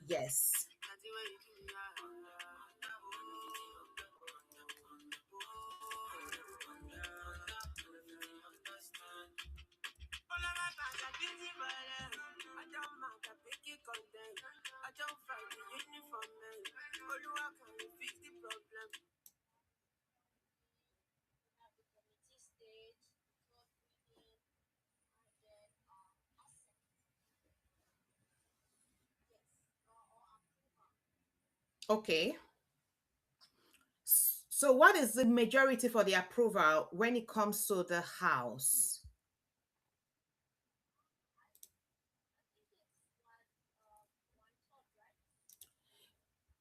Yes. Okay. So what is the majority for the approval when it comes to the House?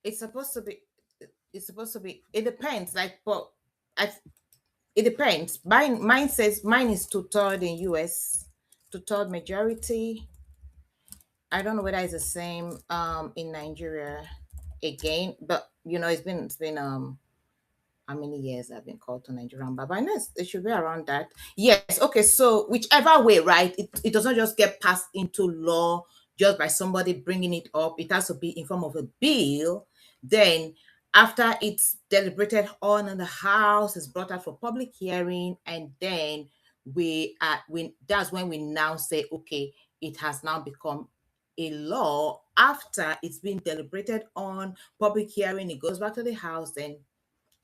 It's supposed to be it depends, like, but I, it depends. Mine says mine is two-third in US, two-third majority. I don't know whether it's the same in Nigeria again, but it's been how many years I've been called to Nigerian Baba. I know it should be around that. Yes, okay. So whichever way, right? It does not just get passed into law just by somebody bringing it up. It has to be in form of a bill. Then after it's deliberated on in the House, it's brought out for public hearing, and then we that's when we now say, okay, it has now become a law. After it's been deliberated on, public hearing, it goes back to the House, then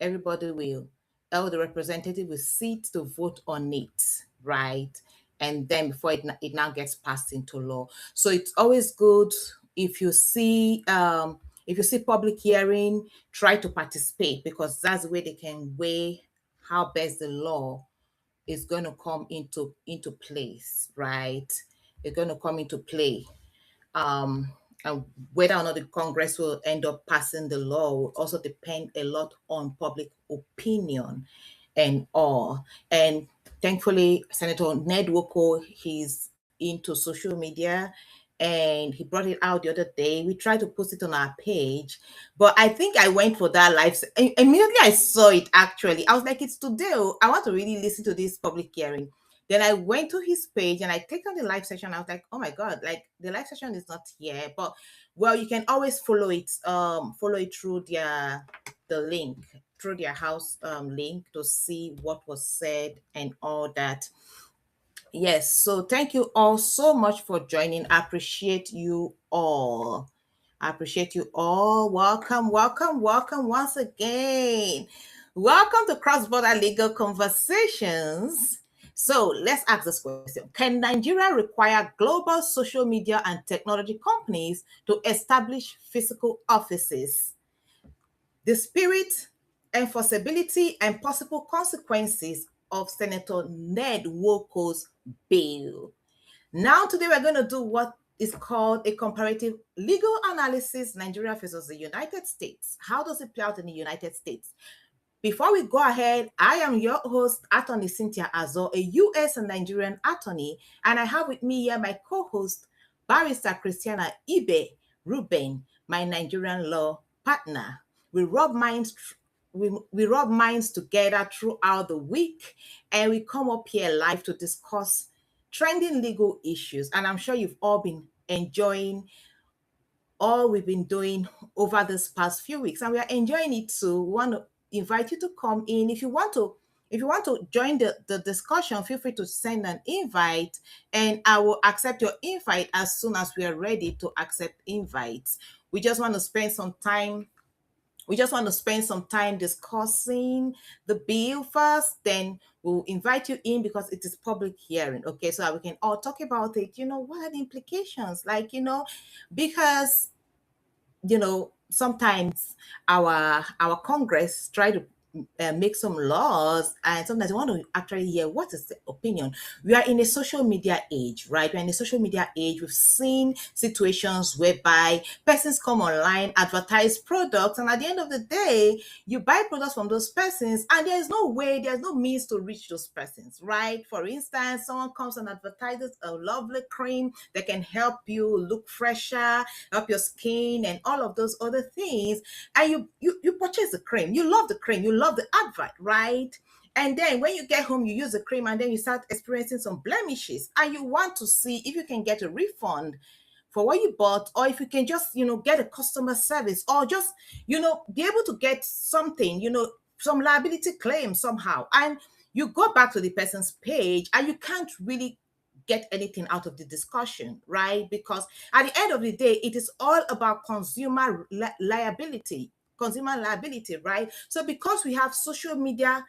everybody will, all the representative will sit to vote on it, right? And then before it now gets passed into law. So it's always good if you see public hearing, try to participate, because that's the way they can weigh how best the law is going to come into place, right? It's going to come into play. um, and whether or not the Congress will end up passing the law will also depend a lot on public opinion and all. And thankfully, Senator Ned Nwoko, he's into social media, and he brought it out the other day. We tried to post it on our page, but I think I went for that live. Immediately I saw it, actually, I was like, it's today. I want to really listen to this public hearing. Then I went to his page and I clicked on the live session. I was like, oh my God, like the live session is not here. But well, you can always follow it through the link, through their house link, to see what was said and all that. Yes, so thank you all so much for joining. I appreciate you all. I appreciate you all. Welcome, welcome, welcome once again. Welcome to Cross Border Legal Conversations. So let's ask this question: can Nigeria require global social media and technology companies to establish physical offices? The spirit, enforceability, and possible consequences of Senator Ned Woko's bill. Now, today we're going to do what is called a comparative legal analysis: Nigeria versus the United States. How does it play out in the United States? Before we go ahead, I am your host, Attorney Cynthia Azo, a U.S. and Nigerian attorney, and I have with me here my co-host, Barrister Christiana Ibe Ruben, my Nigerian law partner. We rub minds we rub minds together throughout the week, and we come up here live to discuss trending legal issues. And I'm sure you've all been enjoying all we've been doing over this past few weeks, and we are enjoying it too. We want to invite you to come in. If you want to join the discussion, feel free to send an invite, and I will accept your invite as soon as we are ready to accept invites. We just want to spend some time discussing the bill first, then we'll invite you in because it is public hearing, okay, so that we can all talk about it. What are the implications, like, because sometimes our Congress try to make some laws, and sometimes we want to actually hear what is the opinion. We are in a social media age, right? We're in a social media age. We've seen situations whereby persons come online, advertise products, and at the end of the day, you buy products from those persons, and there's no means to reach those persons, right? For instance, someone comes and advertises a lovely cream that can help you look fresher, help your skin, and all of those other things, and you purchase the cream. You love the cream, you love the advert, right? And then when you get home, you use the cream, and then you start experiencing some blemishes, and you want to see if you can get a refund for what you bought, or if you can just, get a customer service, or just, be able to get something, some liability claim somehow. And you go back to the person's page and you can't really get anything out of the discussion, right? Because at the end of the day, it is all about consumer liability, right? So because we have social media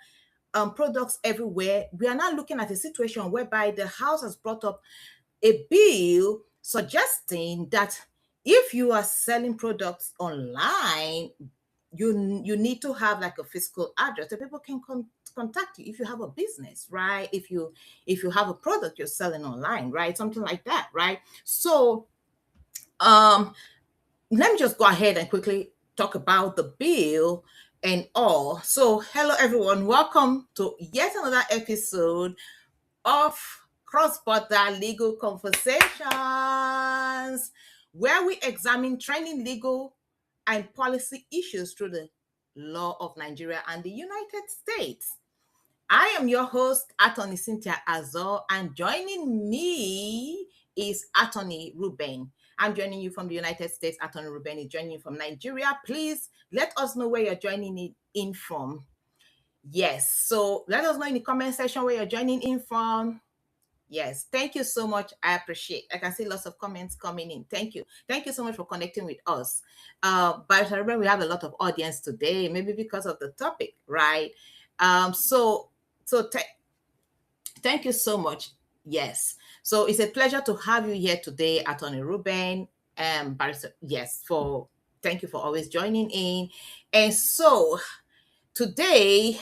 products everywhere, we are now looking at a situation whereby the House has brought up a bill suggesting that if you are selling products online, you need to have like a physical address so people can contact you if you have a business, right? If you have a product you're selling online, right? Something like that, right? So um let me just go ahead and quickly talk about the bill and all. So hello everyone, welcome to yet another episode of cross-border legal conversations, where we examine trending legal and policy issues through the law of Nigeria and the United States. I am your host, Attorney Cynthia Azor, and joining me is Attorney Ruben. I'm joining you from the United States. Attorney Ruben is joining you from Nigeria. Please let us know where you're joining in from. Yes, so let us know in the comment section where you're joining in from. Yes, thank you so much. I appreciate. I can see lots of comments coming in. Thank you. Thank you so much for connecting with us. But I remember we have a lot of audience today, maybe because of the topic, right? So thank you so much. Yes. So it's a pleasure to have you here today, Attorney Ruben. Barrister, yes, thank you for always joining in. And so today,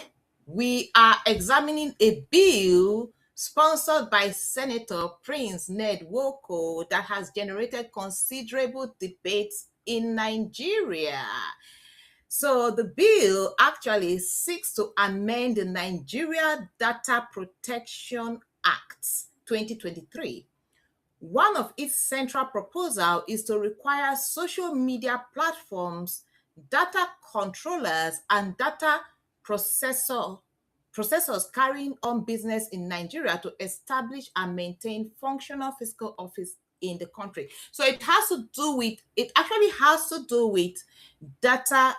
we are examining a bill sponsored by Senator Prince Ned Nwoko that has generated considerable debates in Nigeria. So the bill actually seeks to amend the Nigeria Data Protection Act 2023. One of its central proposal is to require social media platforms, data controllers, and data processors carrying on business in Nigeria to establish and maintain functional physical office in the country. So it actually has to do with data,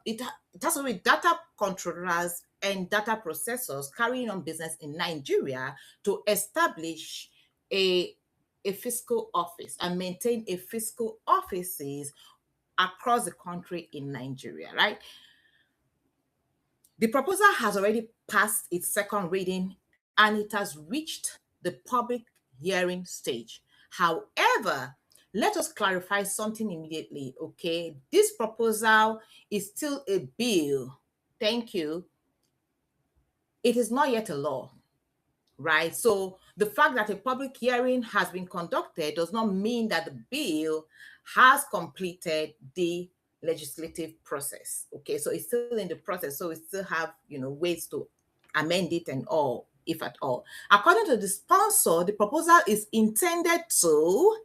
it has to do with data controllers and data processors carrying on business in Nigeria to establish a fiscal office and maintain a fiscal offices across the country in Nigeria, right? The proposal has already passed its second reading and it has reached the public hearing stage. However, let us clarify something immediately, okay? This proposal is still a bill. Thank you. It is not yet a law, right? So the fact that a public hearing has been conducted does not mean that the bill has completed the legislative process. Okay, so it's still in the process, so we still have ways to amend it and all, if at all. According to the sponsor, the proposal is intended to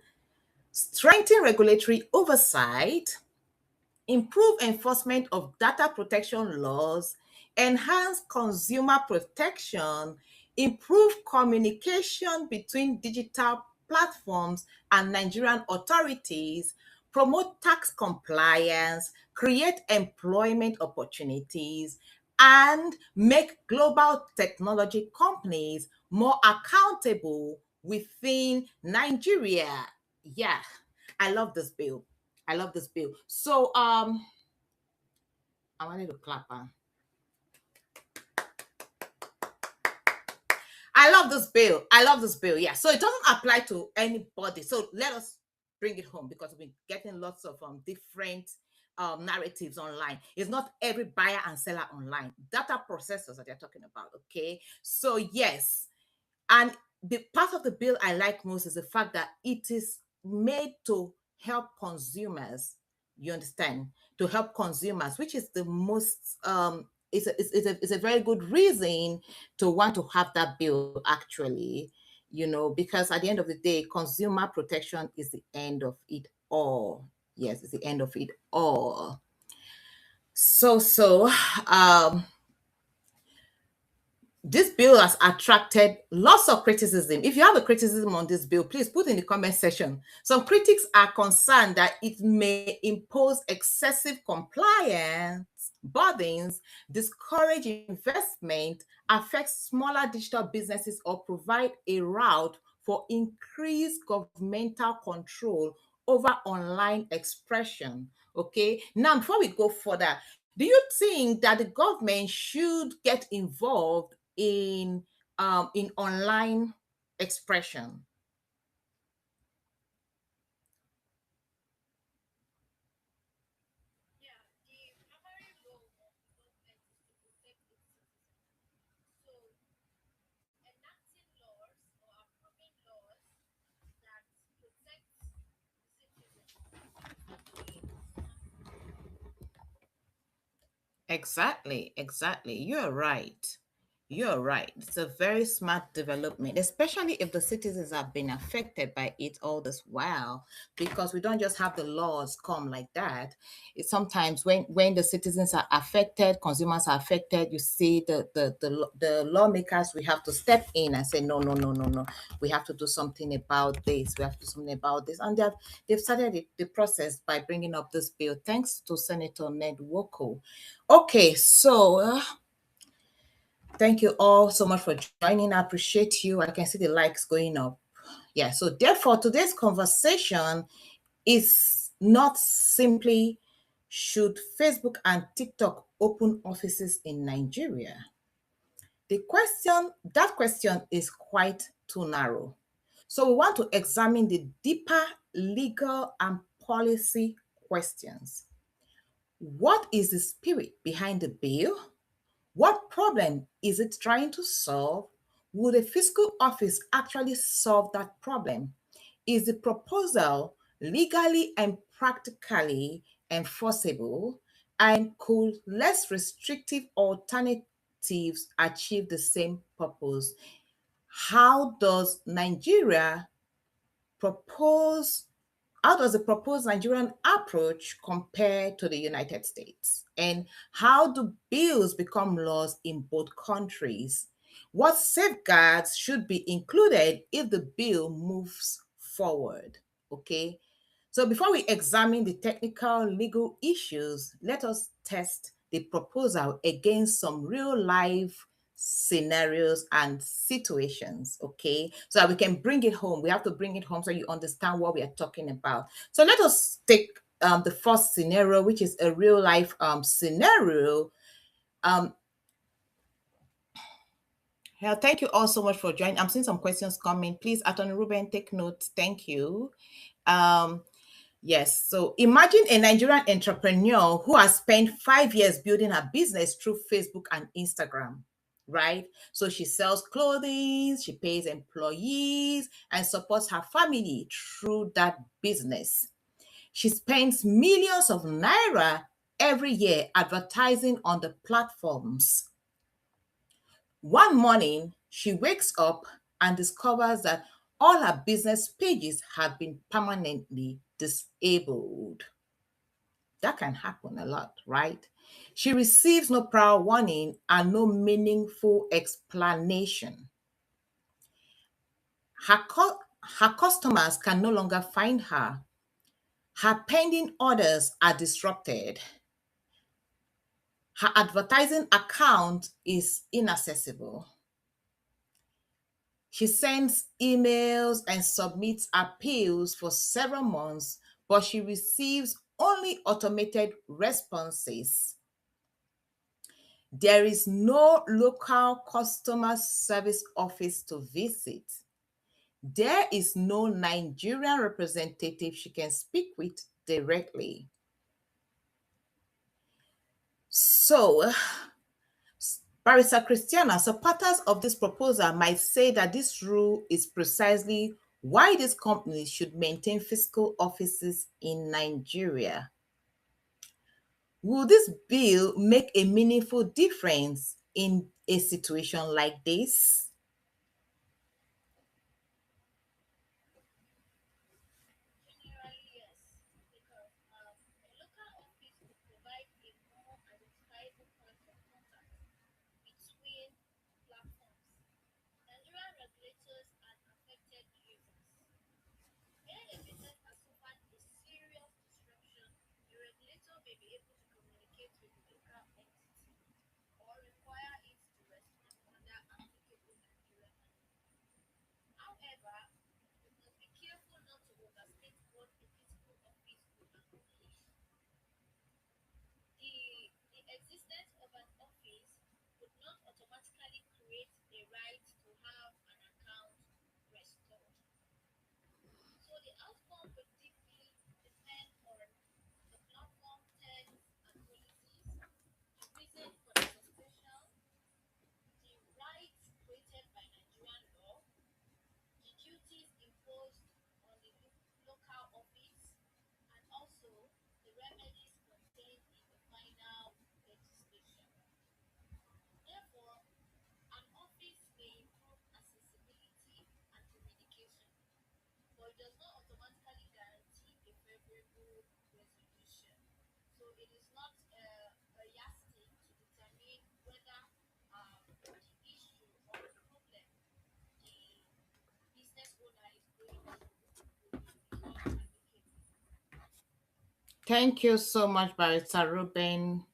strengthen regulatory oversight, improve enforcement of data protection laws, enhance consumer protection, improve communication between digital platforms and Nigerian authorities, promote tax compliance, create employment opportunities, and make global technology companies more accountable within Nigeria. Yeah, I love this bill. I love this bill. So I wanted to clap. I love this bill. I love this bill. Yeah. So it doesn't apply to anybody. So let us bring it home because we've been getting lots of different narratives online. It's not every buyer and seller online. Data processors that they're talking about. Okay. So yes, and the part of the bill I like most is the fact that it is made to help consumers. You understand? To help consumers, which is the most it's a very good reason to want to have that bill actually, because at the end of the day, consumer protection is the end of it all. Yes, it's the end of it all. So um this bill has attracted lots of criticism. If you have a criticism on this bill, please put in the comment section. Some critics are concerned that it may impose excessive compliance burdens, discourage investment, affect smaller digital businesses, or provide a route for increased governmental control over online expression. Okay, now before we go further, do you think that the government should get involved in online expression? Exactly, exactly. You're right. You're right. It's a very smart development, especially if the citizens have been affected by it all this while, because we don't just have the laws come like that. It's sometimes when the citizens are affected, consumers are affected, you see the lawmakers, we have to step in and say, no, no, no, no, no. We have to do something about this. We have to do something about this. And they've started the process by bringing up this bill, thanks to Senator Ned Nwoko. Okay, so thank you all so much for joining. I appreciate you. I can see the likes going up. Yeah, so therefore, today's conversation is not simply should Facebook and TikTok open offices in Nigeria? That question is quite too narrow. So we want to examine the deeper legal and policy questions. What is the spirit behind the bill? What problem is it trying to solve? Would a fiscal office actually solve that problem? Is the proposal legally and practically enforceable? And could less restrictive alternatives achieve the same purpose? How does Nigeria propose how does the proposed Nigerian approach compare to the United States? And how do bills become laws in both countries? What safeguards should be included if the bill moves forward? Okay. So before we examine the technical legal issues, let us test the proposal against some real life scenarios and situations, okay? So that we can bring it home. We have to bring it home so you understand what we are talking about. So let us take the first scenario, which is a real life scenario. Um, yeah, thank you all so much for joining. I'm seeing some questions coming. Please, Attorney Ruben, take notes. Thank you. Um, Yes. So imagine a Nigerian entrepreneur who has spent 5 years building her business through Facebook and Instagram, right? So she sells clothing, she pays employees, and supports her family through that business. She spends millions of naira every year advertising on the platforms. One morning, she wakes up and discovers that all her business pages have been permanently disabled. That can happen a lot, right? She receives no prior warning and no meaningful explanation. Her customers can no longer find her. Her pending orders are disrupted. Her advertising account is inaccessible. She sends emails and submits appeals for several months, but she receives only automated responses. There is no local customer service office to visit. There is no Nigerian representative she can speak with directly. So, Barrister Christiana, supporters of this proposal might say that this rule is precisely why these companies should maintain fiscal offices in Nigeria. Will this bill make a meaningful difference in a situation like this? Thank you so much, Barrister Ruben,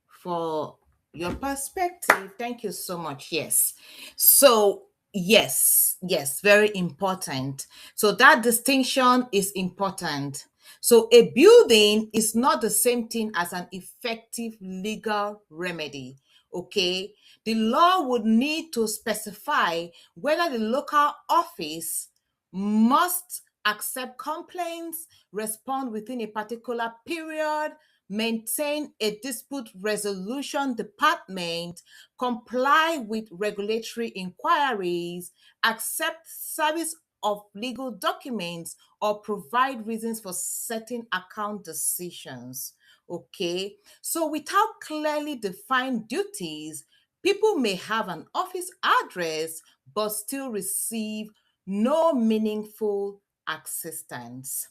for your perspective. Thank you so much. Yes. So, yes, very important. So, that distinction is important. So, a building is not the same thing as an effective legal remedy. Okay. The law would need to specify whether the local office must accept complaints, respond within a particular period, maintain a dispute resolution department, comply with regulatory inquiries, accept service of legal documents, or provide reasons for certain account decisions. Okay, so without clearly defined duties, people may have an office address but still receive no meaningful assistance.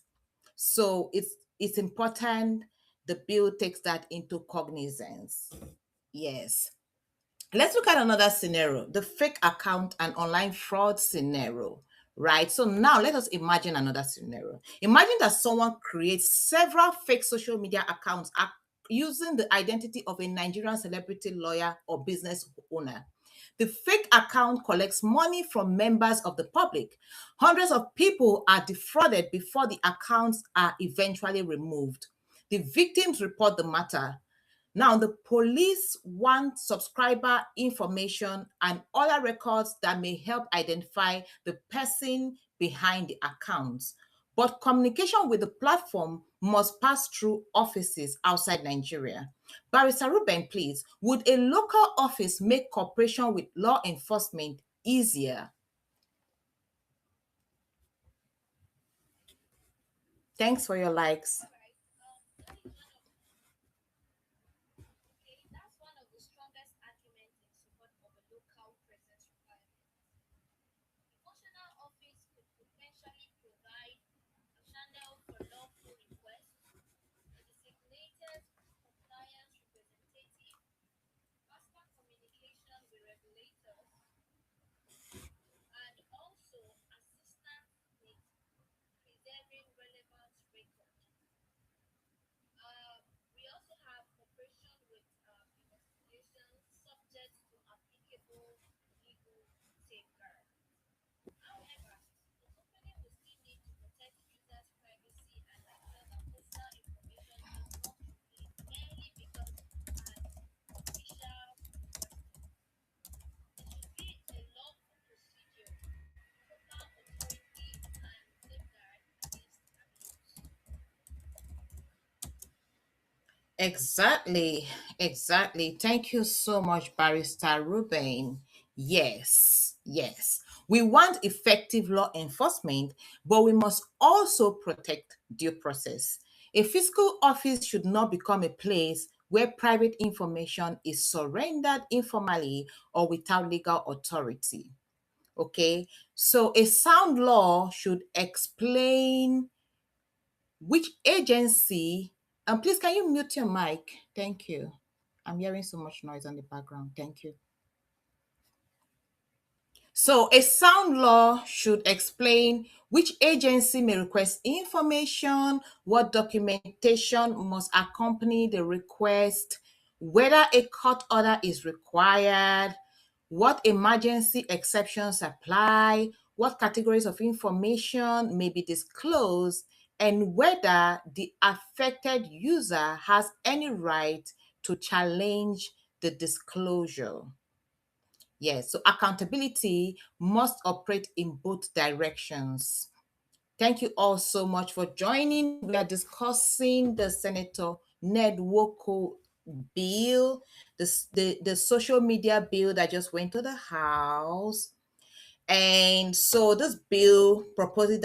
So it's important the bill takes that into cognizance. Yes. Let's look at another scenario, the fake account and online fraud scenario, right? So now let us imagine another scenario. Imagine that someone creates several fake social media accounts using the identity of a Nigerian celebrity lawyer or business owner. The fake account collects money from members of the public. Hundreds of people are defrauded before the accounts are eventually removed. The victims report the matter. Now, the police want subscriber information and other records that may help identify the person behind the accounts. But communication with the platform must pass through offices outside Nigeria. Barrister Ruben, please, would a local office make cooperation with law enforcement easier? Thanks for your likes. Exactly. Thank you so much, Barrister Ruben. Yes. We want effective law enforcement, but we must also protect due process. A fiscal office should not become a place where private information is surrendered informally or without legal authority. Okay, so a sound law should explain which agency, and please can you mute your mic? Thank you. I'm hearing so much noise on the background. Thank you. So, a sound law should explain which agency may request information, what documentation must accompany the request, whether a court order is required, what emergency exceptions apply, what categories of information may be disclosed, and whether the affected user has any right to challenge the disclosure. Yes, so accountability must operate in both directions. Thank you all so much for joining. We are discussing the Senator Nwoko bill, the social media bill that just went to the House. And so this bill proposes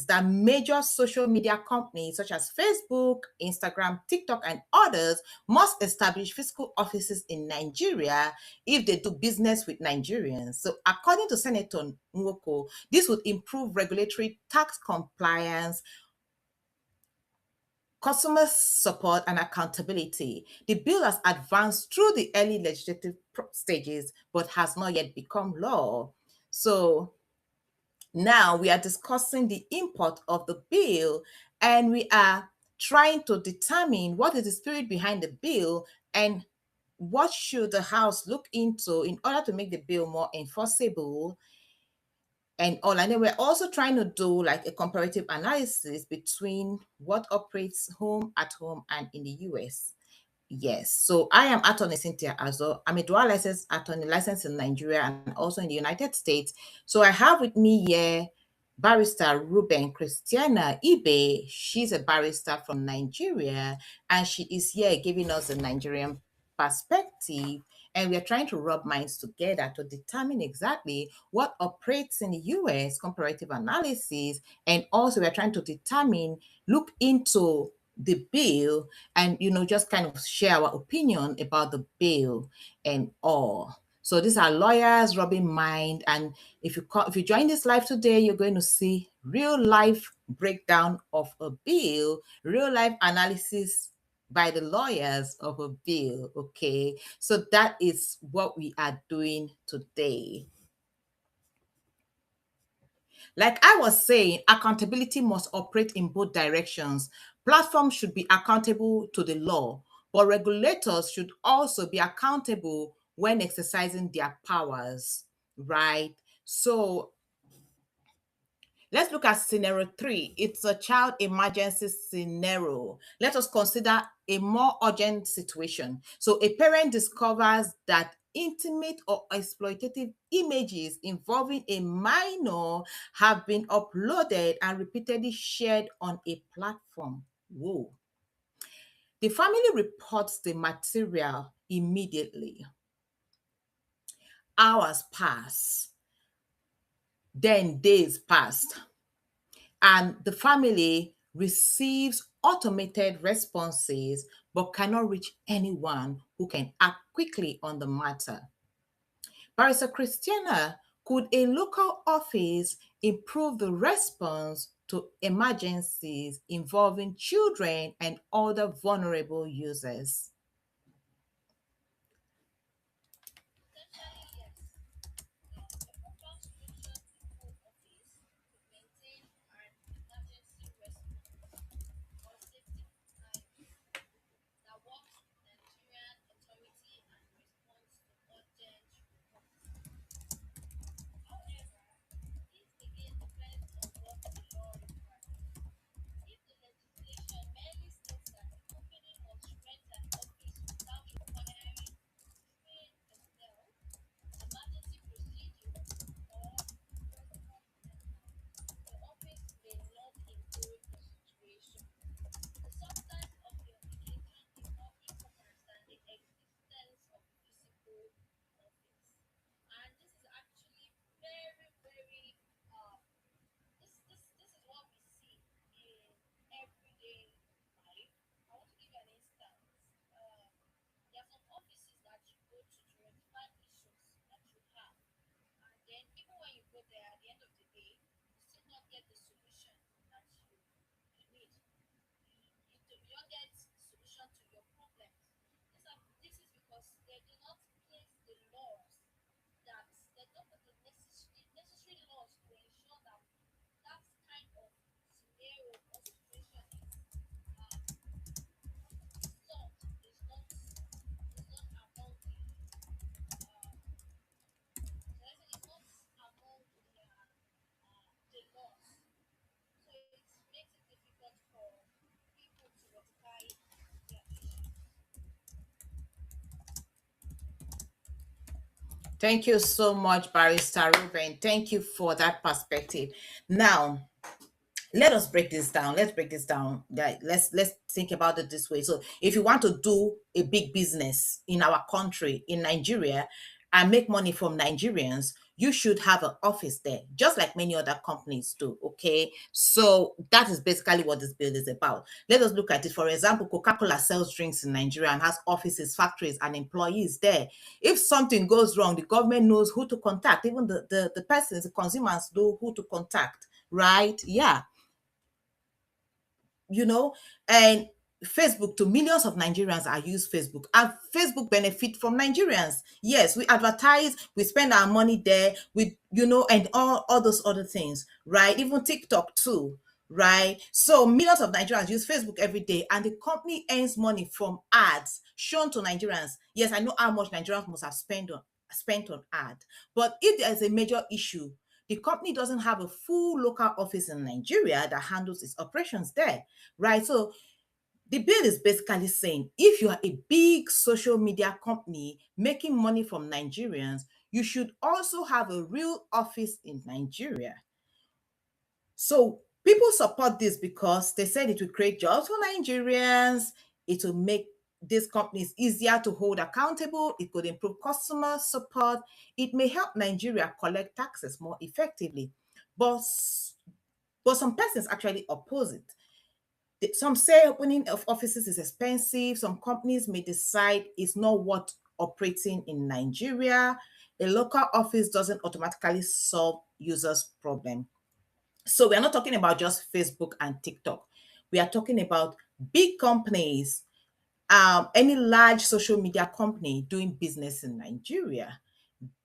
that major social media companies such as Facebook, Instagram, TikTok, and others must establish physical offices in Nigeria if they do business with Nigerians. So according to Senator Nwoko, this would improve regulatory tax compliance, customer support, and accountability. The bill has advanced through the early legislative stages but has not yet become law. So now we are discussing the import of the bill, and we are trying to determine what is the spirit behind the bill and what should the House look into in order to make the bill more enforceable and all. And then we're also trying to do like a comparative analysis between what operates at home and in the US. Yes. So I am Attorney Cynthia Azo. I'm a dual licensed attorney licensed in Nigeria and also in the United States. So I have with me here barrister Ruben Christiana Ibe. She's a barrister from Nigeria and she is here giving us a Nigerian perspective. And we are trying to rub minds together to determine exactly what operates in the US, comparative analysis, and also we're trying to look into the bill and just kind of share our opinion about the bill and all. So these are lawyers rubbing mind, and if you join this live today, you're going to see real life breakdown of a bill, real life analysis by the lawyers of a bill. Okay, so that is what we are doing today. Like I was saying, accountability must operate in both directions. Platforms should be accountable to the law, but regulators should also be accountable when exercising their powers, right? So let's look at scenario 3. It's a child emergency scenario. Let us consider a more urgent situation. So a parent discovers that intimate or exploitative images involving a minor have been uploaded and repeatedly shared on a platform. Whoa. The family reports the material immediately. Hours pass, then days passed, and the family receives automated responses but cannot reach anyone who can act quickly on the matter. Barrister Christiana, could a local office improve the response to emergencies involving children and other vulnerable users? Thank you so much, Barrister Ruben. Thank you for that perspective. Now, let us break this down. Let's break this down. Let's think about it this way. So if you want to do a big business in our country, in Nigeria, and make money from Nigerians, you should have an office there, just like many other companies do. Okay, so that is basically what this bill is about. Let us look at it. For example, Coca-Cola sells drinks in Nigeria and has offices, factories, and employees there. If something goes wrong, the government knows who to contact. Even the persons, the consumers know who to contact, right? Yeah, you know, and Facebook, to millions of Nigerians are use Facebook, and Facebook benefit from Nigerians. Yes, we advertise, we spend our money there, we, and all those other things, right? Even TikTok too, right? So millions of Nigerians use Facebook every day, and the company earns money from ads shown to Nigerians. Yes, I know how much Nigerians must have spent on ad, but if there is a major issue, the company doesn't have a full local office in Nigeria that handles its operations there, right? So the bill is basically saying if you are a big social media company making money from Nigerians, you should also have a real office in Nigeria. So people support this because they said it will create jobs for Nigerians, it will make these companies easier to hold accountable, it could improve customer support, it may help Nigeria collect taxes more effectively. But but some persons actually oppose it. Some say opening of offices is expensive. Some companies may decide it's not worth operating in Nigeria. A local office doesn't automatically solve users' problem. So we are not talking about just Facebook and TikTok. We are talking about big companies, any large social media company doing business in Nigeria.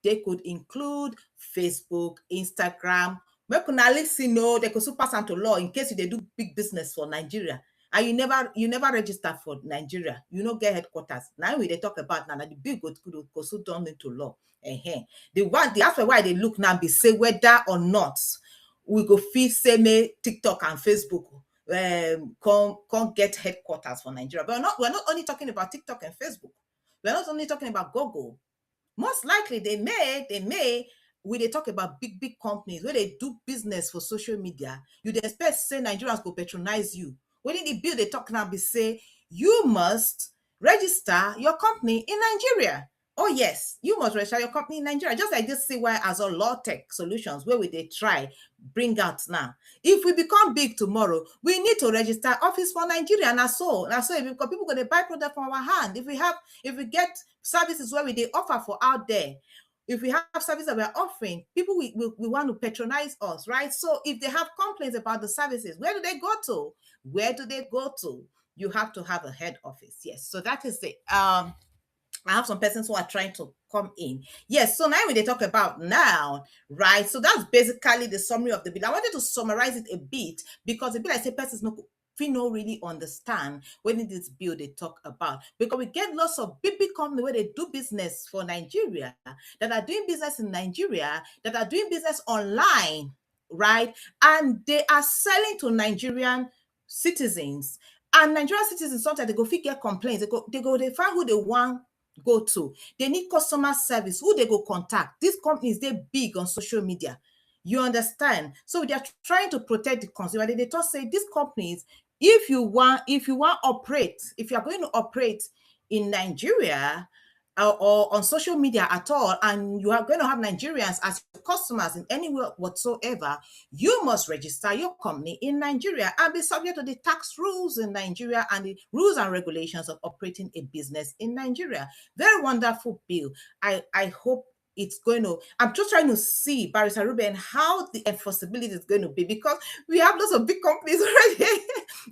They could include Facebook, Instagram. Make una listen o, they could still pass am to law in case they do big business for Nigeria and you never register for Nigeria, you no get headquarters. Na we dey talk about na the bill go still turn into law. The aspect why I dey look now be say whether or not we go fit say make TikTok and Facebook come get headquarters for Nigeria. But we're not only talking about TikTok and Facebook. We're not only talking about Google. Most likely they may we dey talk about big companies where they do business for social media. You dey expect say Nigerians go patronize you. Wetin the bill dey talk now be say you must register your company in Nigeria. Oh yes, you must register your company in Nigeria, just like this CY as a law tech solutions where we dey try bring out now. If we become big tomorrow, we need to register office for Nigeria. Na so because people go dey buy product from our hand. If we get services where we dey offer for out there, if we have services that we're offering, people we want to patronize us, right? So if they have complaints about the services, where do they go to? Where do they go to? You have to have a head office. Yes. So that is the I have some persons who are trying to come in. Yes, so now we they talk about now, right? So that's basically the summary of the bill. I wanted to summarize it a bit because the bill I say persons no we no really understand when in this bill they talk about, because we get lots of big companies where they do business for Nigeria, that are doing business in Nigeria, that are doing business online, right? And they are selling to Nigerian citizens. And Nigerian citizens sometimes they go fit get complaints. They find who they want go to. They need customer service. Who they go contact? These companies, they big on social media. You understand? So they are trying to protect the consumer. They just say these companies, if you operate, if you are going to operate in Nigeria or on social media at all, and you are going to have Nigerians as customers in any way whatsoever, you must register your company in Nigeria and be subject to the tax rules in Nigeria and the rules and regulations of operating a business in Nigeria. Very wonderful bill. I hope it's going to, I'm just trying to see, Barrister Ruben, how the enforceability is going to be, because we have lots of big companies already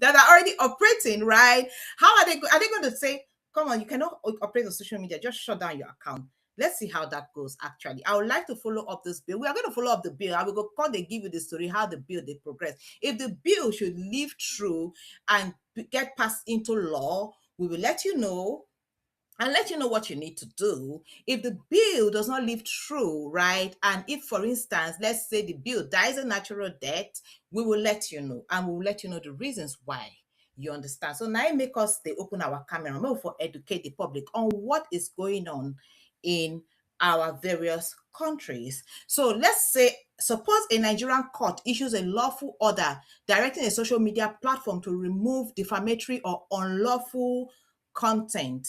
that are already operating, right? How are they going to say, come on, you cannot operate on social media, just shut down your account? Let's see how that goes. Actually, I would like to follow up this bill. We are going to follow up the bill. I will go call, they give you the story, how the bill they progress. If the bill should live through and get passed into law, we will let you know and let you know what you need to do. If the bill does not live through, right? And if, for instance, let's say the bill dies a natural death, we will let you know, and we will let you know the reasons why. You understand? So now it make us they open our camera more for educate the public on what is going on in our various countries. So let's say, suppose a Nigerian court issues a lawful order directing a social media platform to remove defamatory or unlawful content.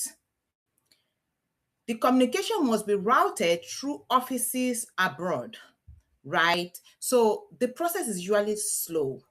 The communication must be routed through offices abroad, right? So the process is usually slow,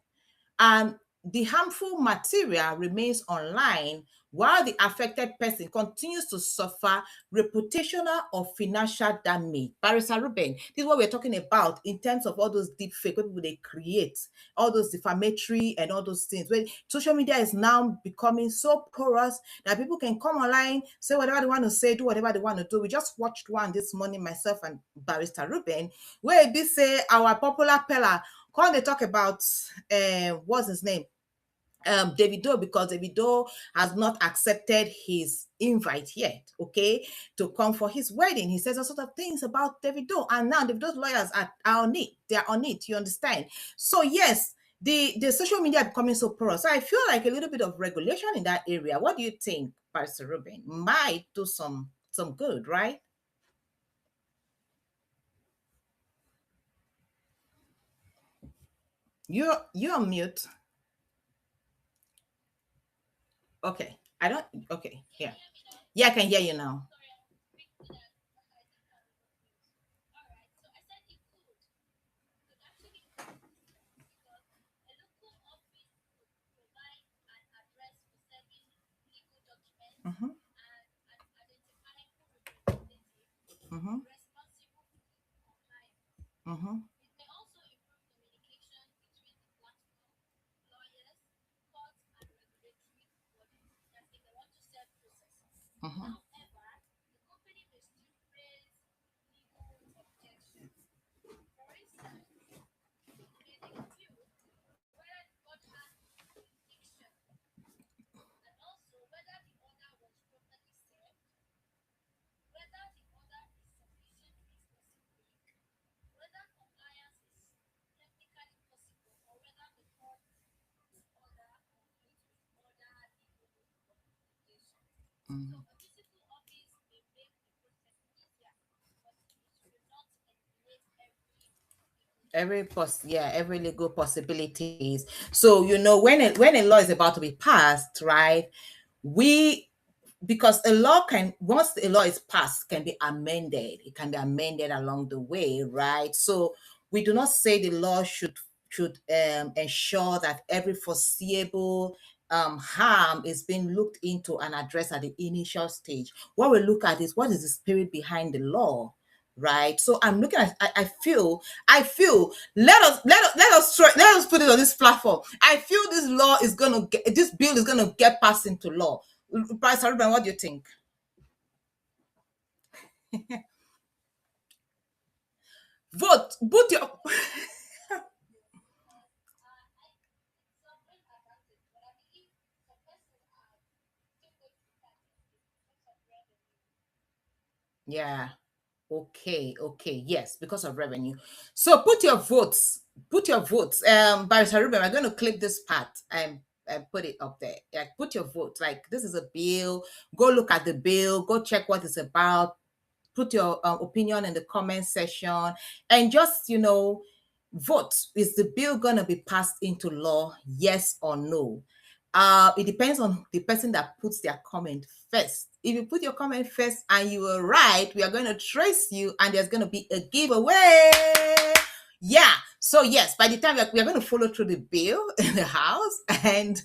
and the harmful material remains online while the affected person continues to suffer reputational or financial damage. Barrister Ruben, this is what we're talking about in terms of all those deep fake people they create, all those defamatory and all those things. When social media is now becoming so porous that people can come online, say whatever they want to say, do whatever they want to do. We just watched one this morning, myself and Barrister Ruben, where they say our popular peller when they talk about what's his name, Davido, because Davido has not accepted his invite yet, okay, to come for his wedding. He says all sort of things about Davido, and now Davido's lawyers are on it. They are on it. You understand? So yes, the social media are becoming so porous. So I feel like a little bit of regulation in that area. What do you think, Pastor Ruben? Might do some good, right? You're on mute. Okay. I don't. Okay. Yeah. Yeah, I can hear you now. Mm-hmm. Mm-hmm. Mm-hmm. Mm-hmm. Mm-hmm. Every legal possibilities. So when a law is about to be passed, right? We Because a law can once a law is passed can be amended. It can be amended along the way, right? So we do not say the law should ensure that every foreseeable harm is being looked into and addressed at the initial stage. What we look at is what is the spirit behind the law, right? So I'm looking at. I feel. Let us put it on this platform. I feel this bill is gonna get passed into law. Bryce Ruben, what do you think? Vote. Put your. Yeah. Okay. Okay. Yes, because of revenue. So put your votes. Put your votes. Barrister Ruben, I'm going to clip this part and put it up there. Like, put your vote. Like, this is a bill. Go look at the bill. Go check what it's about. Put your opinion in the comment section, and just vote. Is the bill going to be passed into law, yes or no? It depends on the person that puts their comment first. If you put your comment first and you were right, we are going to trace you, and there's going to be a giveaway. Yeah. So yes, by the time we are going to follow through the bill in the house, and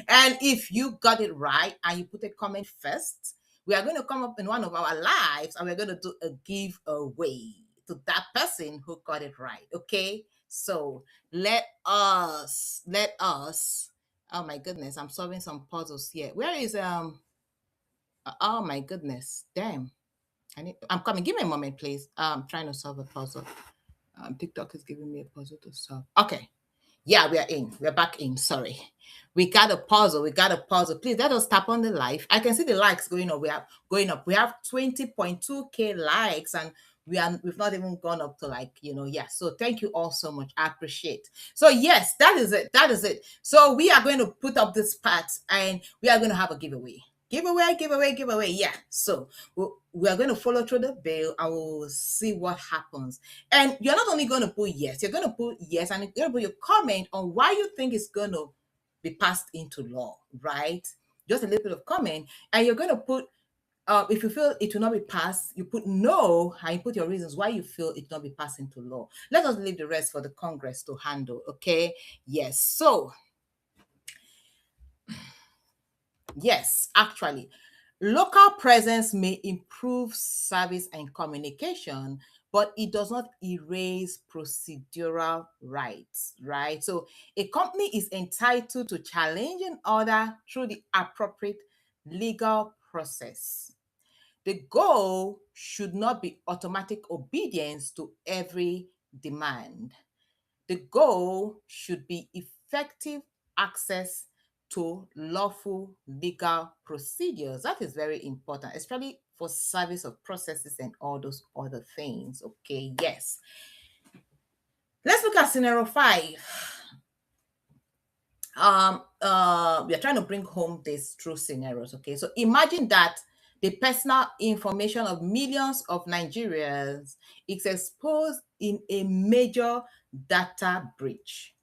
and if you got it right and you put a comment first, we are going to come up in one of our lives and we're going to do a giveaway to that person who got it right. Okay. So let us. Oh my goodness, I'm solving some puzzles here. Where is oh my goodness, damn. I'm coming. Give me a moment, please. I'm trying to solve a puzzle. TikTok is giving me a puzzle to solve. Okay. Yeah, we are in. We're back in. Sorry. We got a puzzle. We got a puzzle. Please let us tap on the live. I can see the likes going up. We are going up. We have 20.2K likes, and we've not even gone up to yeah. So thank you all so much. I appreciate. So yes, that is it. That is it. So we are going to put up this part and we are going to have a giveaway. Giveaway, giveaway, giveaway. Yeah. So we are going to follow through the bill and we'll see what happens. And you're not only going to put yes, you're going to put yes and you're going to put your comment on why you think it's going to be passed into law, right? Just a little bit of comment. And you're going to put, if you feel it will not be passed, you put no and you put your reasons why you feel it will not be passed into law. Let us leave the rest for the Congress to handle, okay? Yes. So yes, actually, local presence may improve service and communication, but it does not erase procedural rights, right? So a company is entitled to challenge an order through the appropriate legal process. The goal should not be automatic obedience to every demand. The goal should be effective access to lawful legal procedures. That is very important, especially for service of processes and all those other things. Okay, yes. Let's look at scenario 5. We are trying to bring home this through scenarios. Okay, so imagine that the personal information of millions of Nigerians is exposed in a major data breach.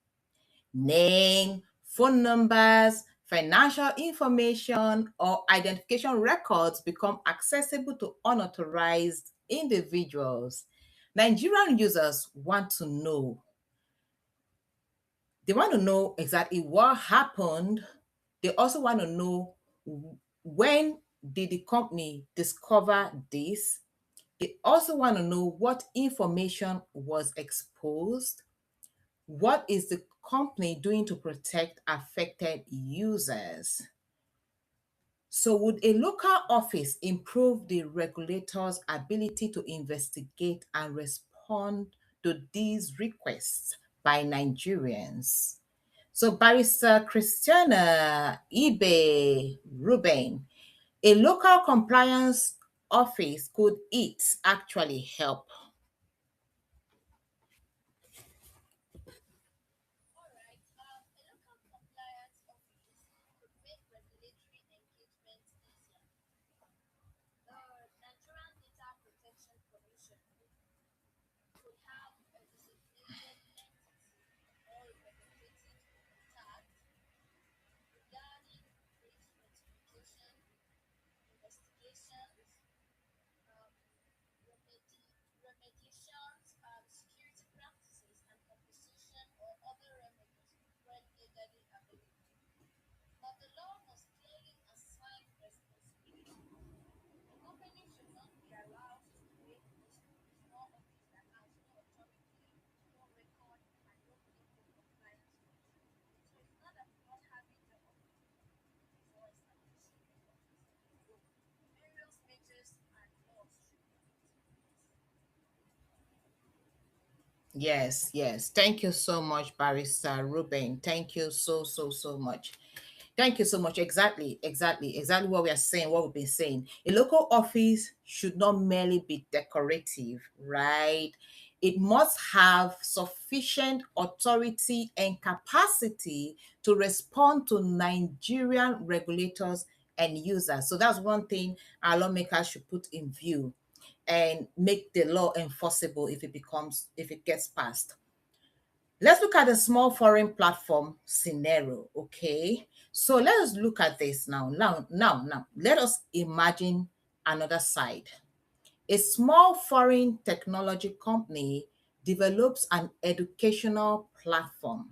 Name, phone numbers, financial information, or identification records become accessible to unauthorized individuals. Nigerian users want to know. They want to know exactly what happened. They also want to know when did the company discover this. They also want to know what information was exposed. What is the company doing to protect affected users? So, would a local office improve the regulator's ability to investigate and respond to these requests by Nigerians? So, Barrister Christiana Ibe Ruben, a local compliance office could it actually help? Yes, yes. Thank you so much, Barrister Ruben. Thank you so much. Thank you so much. Exactly what we are saying, what we've been saying. A local office should not merely be decorative, right? It must have sufficient authority and capacity to respond to Nigerian regulators and users. So that's one thing our lawmakers should put in view and make the law enforceable if it gets passed. Let's look at the small foreign platform scenario, okay? So let us look at this now. Now, let us imagine another side. A small foreign technology company develops an educational platform,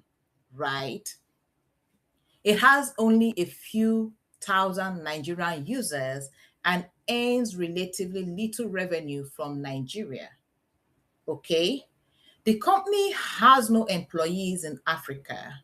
right? It has only a few thousand Nigerian users and earns relatively little revenue from Nigeria, okay? The company has no employees in Africa.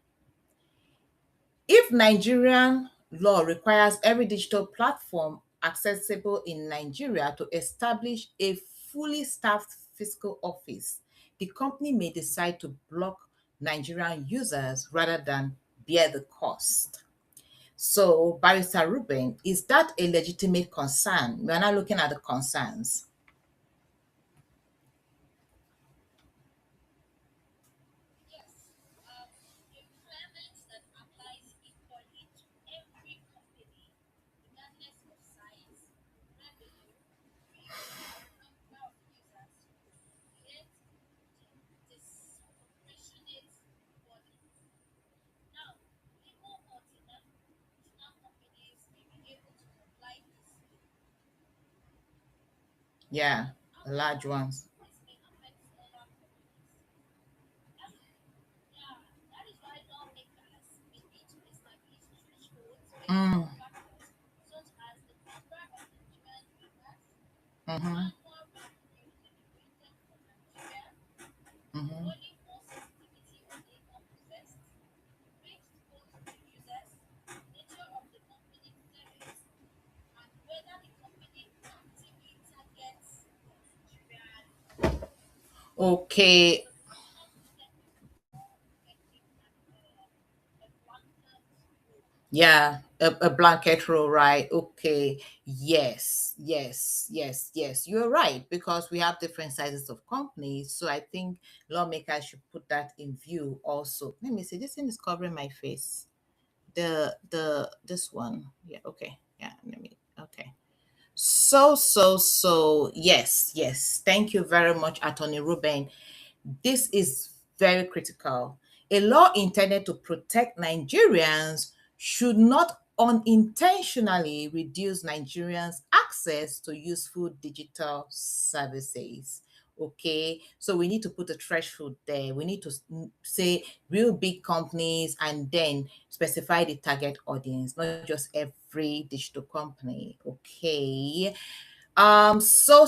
If Nigerian law requires every digital platform accessible in Nigeria to establish a fully staffed physical office, the company may decide to block Nigerian users rather than bear the cost. So, Barrister Ruben, is that a legitimate concern? We are now looking at the concerns. Yeah, the large ones. Mm, mm-hmm, mm-hmm. Okay. Yeah, a blanket rule, right? Okay. Yes, yes, yes, yes. You're right because we have different sizes of companies. So I think lawmakers should put that in view also. Let me see. This thing is covering my face. The this one. Yeah, okay. Yeah, let me okay. So yes, yes. Thank you very much, Attorney Ruben. This is very critical. A law intended to protect Nigerians should not unintentionally reduce Nigerians' access to useful digital services. Okay, so we need to put a threshold there. We need to say real big companies and then specify the target audience, not just every digital company. Okay, so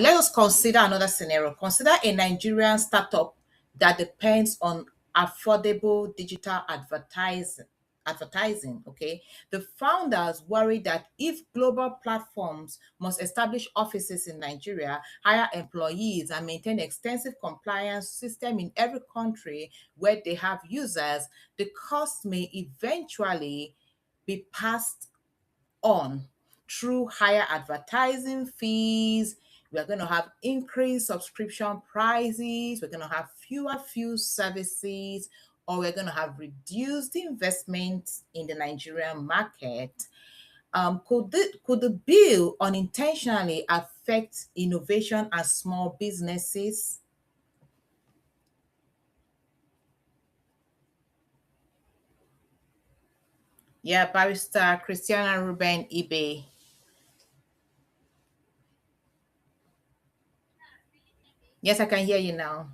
let us consider another scenario. Consider a Nigerian startup that depends on affordable digital advertising. Okay. The founders worry that if global platforms must establish offices in Nigeria, hire employees, and maintain extensive compliance system in every country where they have users, the cost may eventually be passed on through higher advertising fees. We're going to have increased subscription prices. We're going to have few services, or we're going to have reduced investment in the Nigerian market. Could the bill unintentionally affect innovation and small businesses? Yeah, Barrister Christiana Ruben Ibe. Yes, I can hear you now.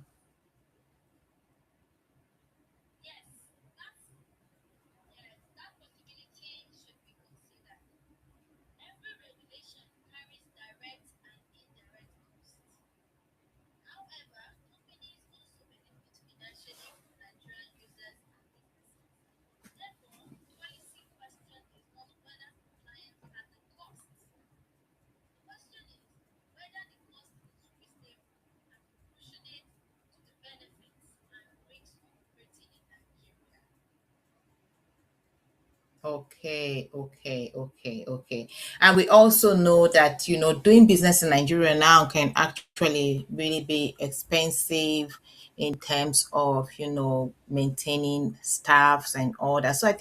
Okay, okay, okay, okay. And we also know that, doing business in Nigeria now can actually really be expensive in terms of, maintaining staffs and all that. So I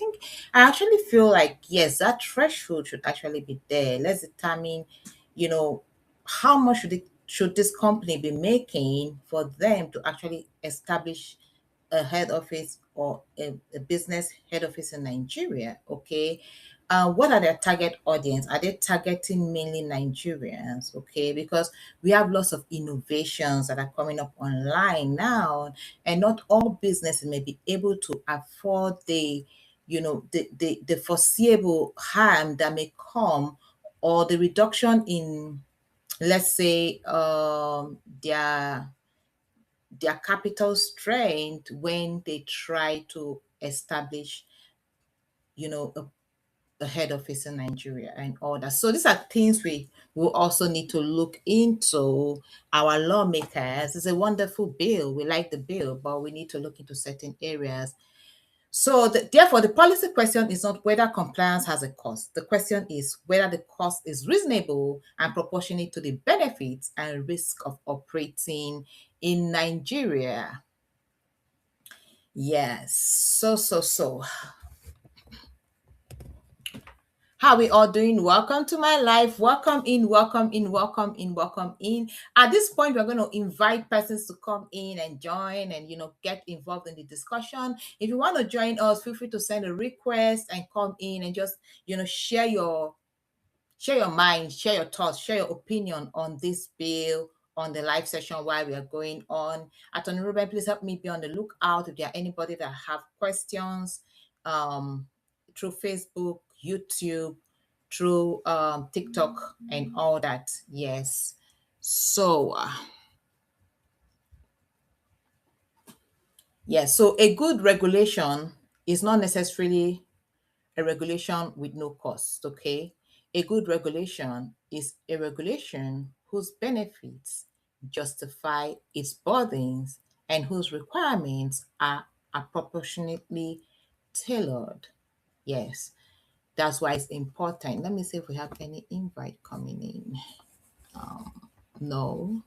actually feel like, yes, that threshold should actually be there. Let's determine, you know, how much should this company be making for them to actually establish a head office or a business head office in Nigeria. Okay. What are their target audience? Are they targeting mainly Nigerians? Okay, because we have lots of innovations that are coming up online now, and not all businesses may be able to afford the foreseeable harm that may come, or the reduction in, let's say, their capital strength when they try to establish, a head office in Nigeria and all that. So these are things we will also need to look into. Our lawmakers, it's a wonderful bill. We like the bill, but we need to look into certain areas. So therefore, the policy question is not whether compliance has a cost. The question is whether the cost is reasonable and proportionate to the benefits and risk of operating in Nigeria. Yes. So. How we all doing? Welcome to my life. Welcome in, welcome in, welcome in, welcome in. At this point, we're going to invite persons to come in and join and, get involved in the discussion. If you want to join us, feel free to send a request and come in and just, share share your mind, share your thoughts, share your opinion on this bill on the live session while we are going on. Attorney Ruben, please help me be on the lookout if there are anybody that have questions um, through Facebook, YouTube, through TikTok, and all that. Yes. So, yes. So a good regulation is not necessarily a regulation with no cost, okay? A good regulation is a regulation whose benefits justify its burdens and whose requirements are proportionately tailored. Yes, that's why it's important. Let me see if we have any invite coming in. No.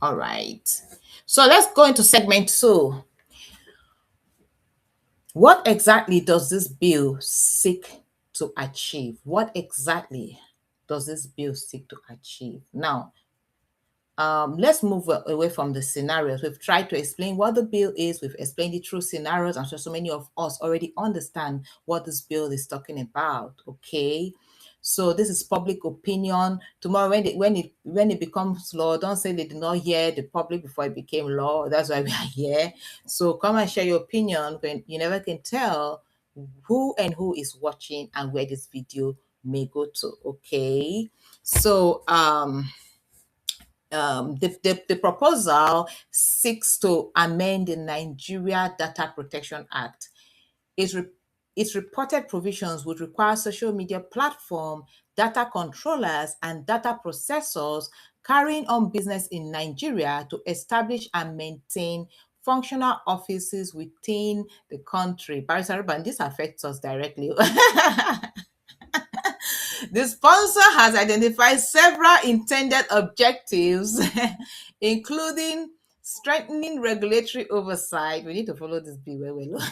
All right. So let's go into segment 2. What exactly does this bill seek to achieve? What exactly does this bill seek to achieve? Now, let's move away from the scenarios. We've tried to explain what the bill is. We've explained it through scenarios. I'm sure so many of us already understand what this bill is talking about. Okay. So this is public opinion. Tomorrow, when it becomes law, don't say they did not hear the public before it became law. That's why we are here. So come and share your opinion. When you never can tell who is watching and where this video may go to. Okay. So the proposal seeks to amend the Nigeria Data Protection Act. Its reported provisions would require social media platform, data controllers, and data processors carrying on business in Nigeria to establish and maintain functional offices within the country. Barrister Ruben, this affects us directly. The sponsor has identified several intended objectives, including strengthening regulatory oversight. We need to follow this bill very well.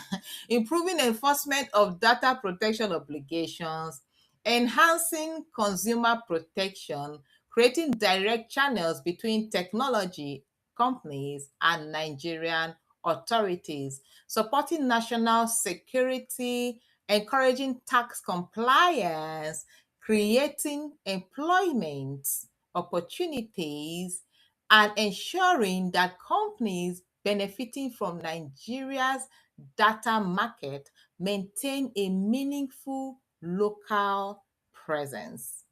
Improving enforcement of data protection obligations, enhancing consumer protection, creating direct channels between technology companies and Nigerian authorities, supporting national security, encouraging tax compliance, creating employment opportunities, and ensuring that companies benefiting from Nigeria's data market maintain a meaningful local presence.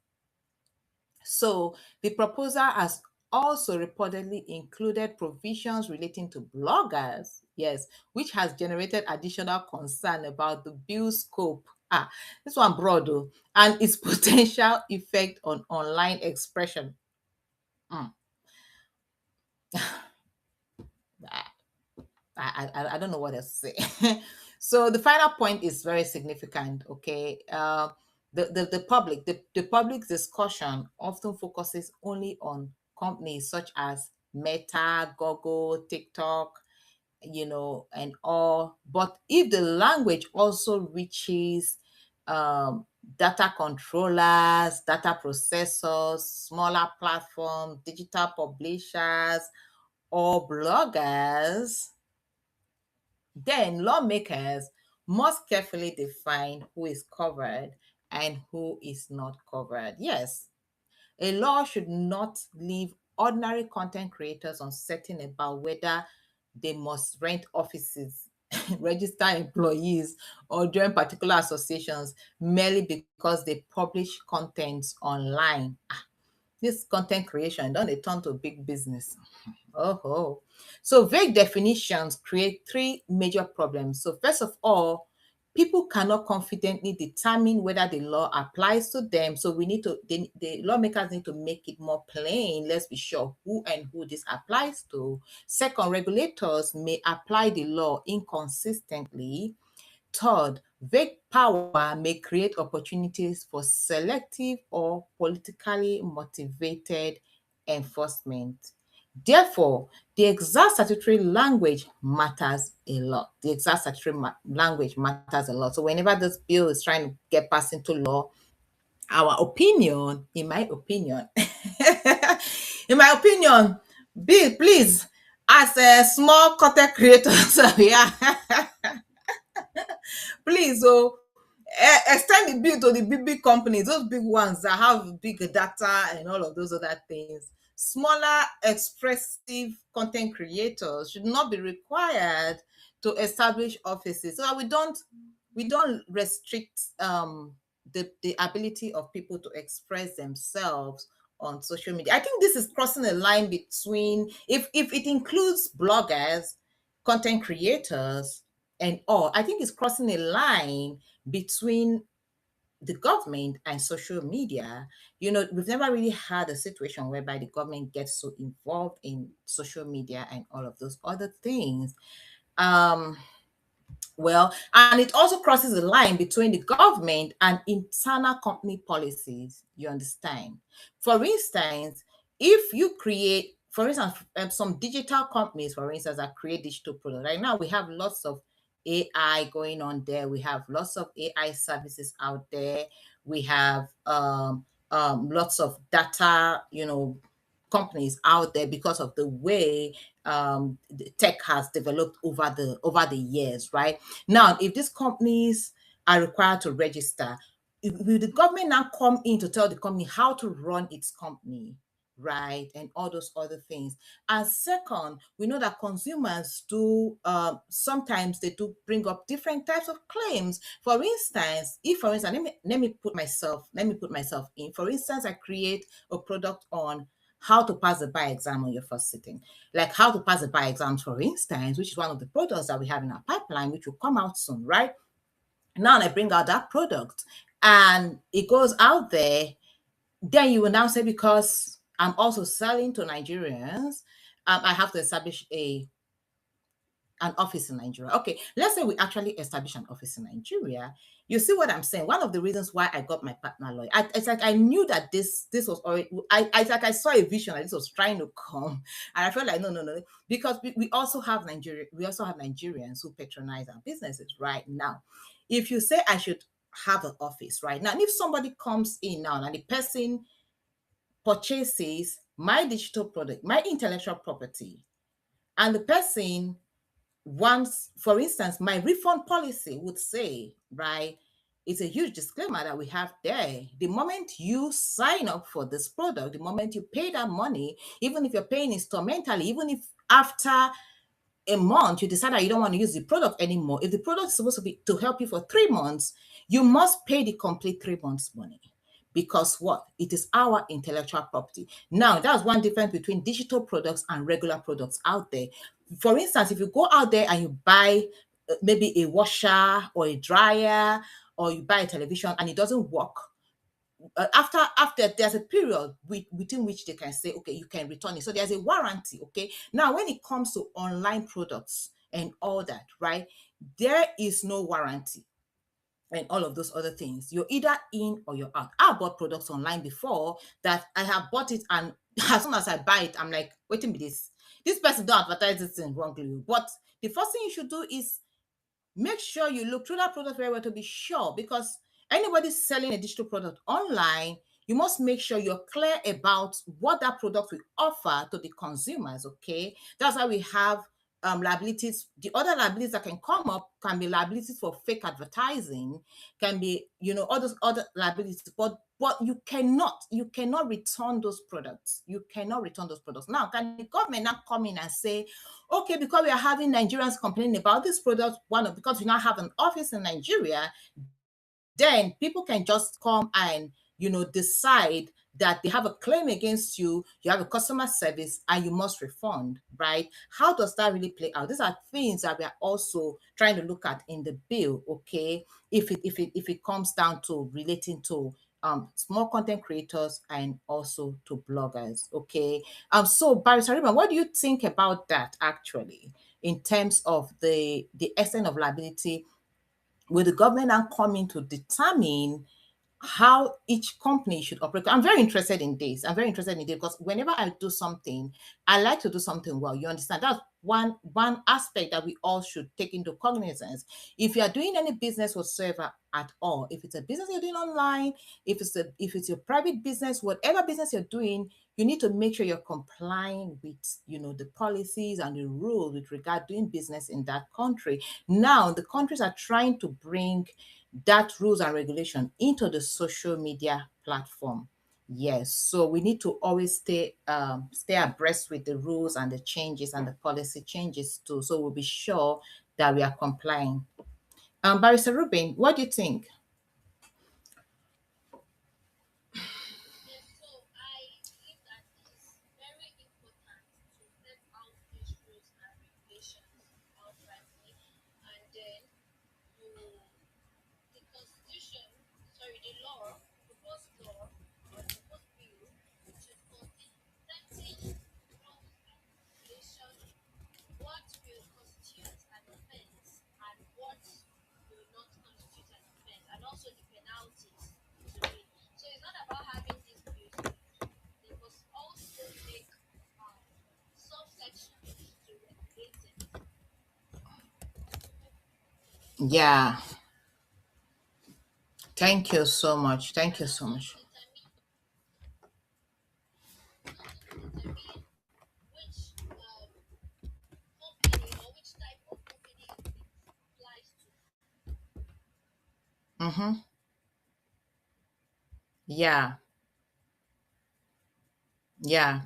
So the proposal has also reportedly included provisions relating to bloggers, yes, which has generated additional concern about the bill's scope. This one broad though, and its potential effect on online expression. Mm. I don't know what else to say. So the final point is very significant. Okay, the public discussion often focuses only on companies such as Meta, Google, TikTok, and all. But if the language also reaches data controllers, data processors, smaller platforms, digital publishers, or bloggers, then lawmakers must carefully define who is covered and who is not covered. Yes, a law should not leave ordinary content creators uncertain about whether they must rent offices, register employees, or join particular associations merely because they publish contents online. This content creation, don't they turn to big business? Oh. So vague definitions create three major problems. So first of all, people cannot confidently determine whether the law applies to them. So the lawmakers need to make it more plain. Let's be sure who and who this applies to. Second, regulators may apply the law inconsistently. Third, vague power may create opportunities for selective or politically motivated enforcement. Therefore, the exact statutory language matters a lot. The exact statutory language matters a lot. So whenever this bill is trying to get passed into law, our opinion, in my opinion, Bill, please, as a small content creator, so yeah, please, extend the bill to the big companies, those big ones that have big data and all of those other things. Smaller, expressive content creators should not be required to establish offices, so that we don't restrict the ability of people to express themselves on social media. I think this is crossing a line between, if it includes bloggers, content creators, and all, I think it's crossing a line between the government and social media. We've never really had a situation whereby the government gets so involved in social media and all of those other things. Um, well, and it also crosses the line between the government and internal company policies. You understand? For instance, if you create, for instance, some digital companies, for instance, that create digital products. Right now, we have lots of AI going on there. We have lots of AI services out there. We have lots of data, companies out there because of the way the tech has developed over the years, right? Now, if these companies are required to register, will the government now come in to tell the company how to run its company, right? And all those other things. And second, we know that consumers do sometimes they do bring up different types of claims. For instance, let me put myself in. For instance, I create a product on how to pass the bar exam on your first sitting. Like how to pass the bar exams, for instance, which is one of the products that we have in our pipeline, which will come out soon, right? Now I bring out that product and it goes out there. Then you will now say, because I'm also selling to Nigerians, I have to establish an office in Nigeria. Okay, let's say we actually establish an office in Nigeria. You see what I'm saying? One of the reasons why I got my partner lawyer, it's like I knew that this was already. I saw a vision that this was trying to come, and I felt like no, because we also have Nigeria. We also have Nigerians who patronize our businesses right now. If you say I should have an office right now, and if somebody comes in now and the person purchases my digital product, my intellectual property, and the person once, for instance, my refund policy would say, right, it's a huge disclaimer that we have there. The moment you sign up for this product, the moment you pay that money, even if you're paying instrumentally, even if after a month you decide that you don't want to use the product anymore, if the product is supposed to be to help you for 3 months, you must pay the complete 3 months money, because what, it is our intellectual property. Now that's one difference between digital products and regular products out there. For instance, if you go out there and you buy maybe a washer or a dryer, or you buy a television and it doesn't work, after there's a period within which they can say, okay, you can return it. So there's a warranty. Okay, now when it comes to online products and all that, right, there is no warranty and all of those other things. You're either in or you're out. I bought products online before that I have bought it, and as soon as I buy it, I'm like, wait a minute, this person don't advertise this thing wrongly. But the first thing you should do is make sure you look through that product very well to be sure, because anybody selling a digital product online, you must make sure you're clear about what that product will offer to the consumers. Okay, that's why we have liabilities. The other liabilities that can come up can be liabilities for fake advertising, can be all those other liabilities, but you cannot return those products. You cannot return those products. Now, can the government now come in and say, okay, because we are having Nigerians complaining about this product, because we now have an office in Nigeria, then people can just come and decide that they have a claim against you, you have a customer service, and you must refund, right? How does that really play out? These are things that we are also trying to look at in the bill, okay? If it comes down to relating to small content creators and also to bloggers, okay? So Barrister Rima, what do you think about that actually, in terms of the extent of liability? Will the government now come in to determine how each company should operate? I'm very interested in this. I'm very interested in this because whenever I do something, I like to do something well. You understand? That's one aspect that we all should take into cognizance. If you are doing any business whatsoever at all, if it's a business you're doing online, if it's your private business, whatever business you're doing, you need to make sure you're complying with the policies and the rules with regard doing business in that country. Now the countries are trying to bring that rules and regulation into the social media platform. Yes, so we need to always stay abreast with the rules and the changes and the policy changes too. So we'll be sure that we are complying. Barrister Rubin, what do you think? Yeah, thank you so much. Thank you so much. Mm-hmm. Yeah, yeah.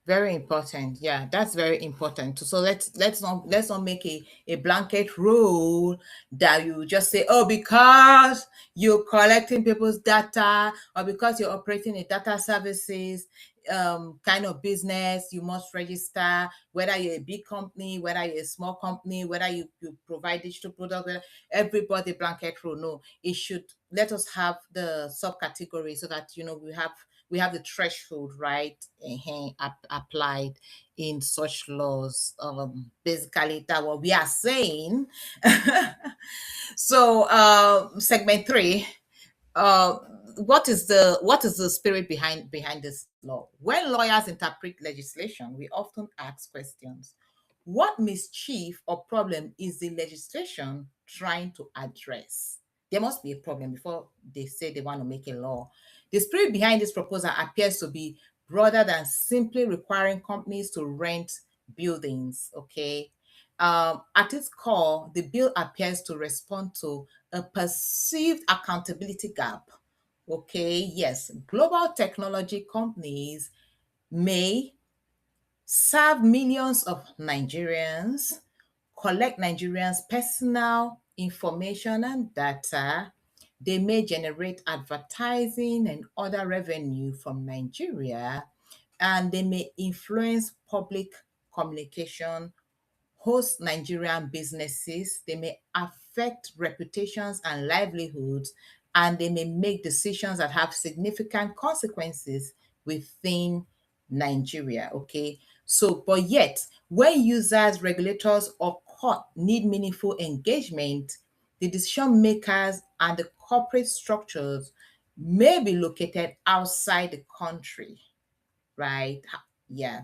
Very important. Yeah, that's very important. So let's not make a blanket rule that you just say, oh, because you're collecting people's data or because you're operating a data services kind of business, you must register, whether you're a big company, whether you're a small company, whether you provide digital products, everybody blanket rule. No, it should let us have the subcategory so that we have the threshold, right, applied in such laws. Basically, that what we are saying. So, segment three. Uh, what is the spirit behind this law? When lawyers interpret legislation, we often ask questions. What mischief or problem is the legislation trying to address? There must be a problem before they say they want to make a law. The spirit behind this proposal appears to be broader than simply requiring companies to rent buildings. Okay. At its core, the bill appears to respond to a perceived accountability gap. Okay, yes, global technology companies may serve millions of Nigerians, collect Nigerians' personal information and data. They may generate advertising and other revenue from Nigeria, and they may influence public communication, host Nigerian businesses, they may affect reputations and livelihoods, and they may make decisions that have significant consequences within Nigeria. Okay. So, but yet, when users, regulators, or court need meaningful engagement, the decision makers and the corporate structures may be located outside the country, right? Yeah.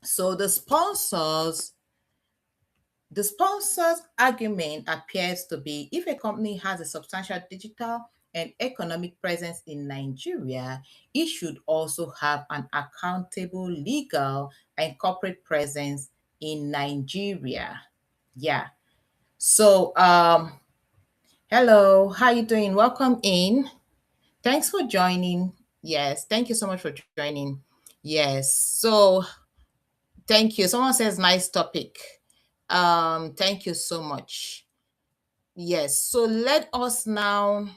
So the sponsor's argument appears to be if a company has a substantial digital and economic presence in Nigeria, it should also have an accountable legal and corporate presence in Nigeria. Yeah. So, hello, how you doing? Welcome in. Thanks for joining. Yes, thank you so much for joining. Yes. So, thank you. Someone says nice topic. Thank you so much. Yes, so let us now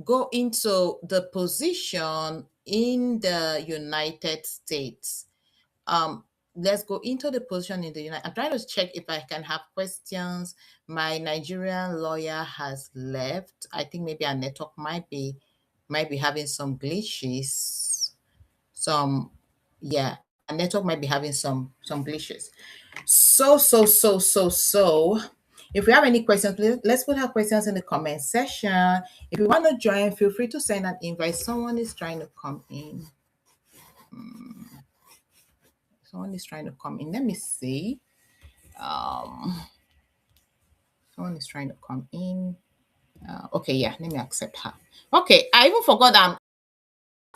go into the position in the United States. Um, let's go into the position in the United. I'm trying to check if I can have questions. My Nigerian lawyer has left. I think maybe our network might be having some glitches. Some Yeah, our network might be having some glitches. So, if we have any questions, please, let's put our questions in the comment section. If you want to join, feel free to send an invite. Someone is trying to come in. Someone is trying to come in. Let me see. Um, Someone is trying to come in. Okay, yeah, let me accept her. Okay, I even forgot that I'm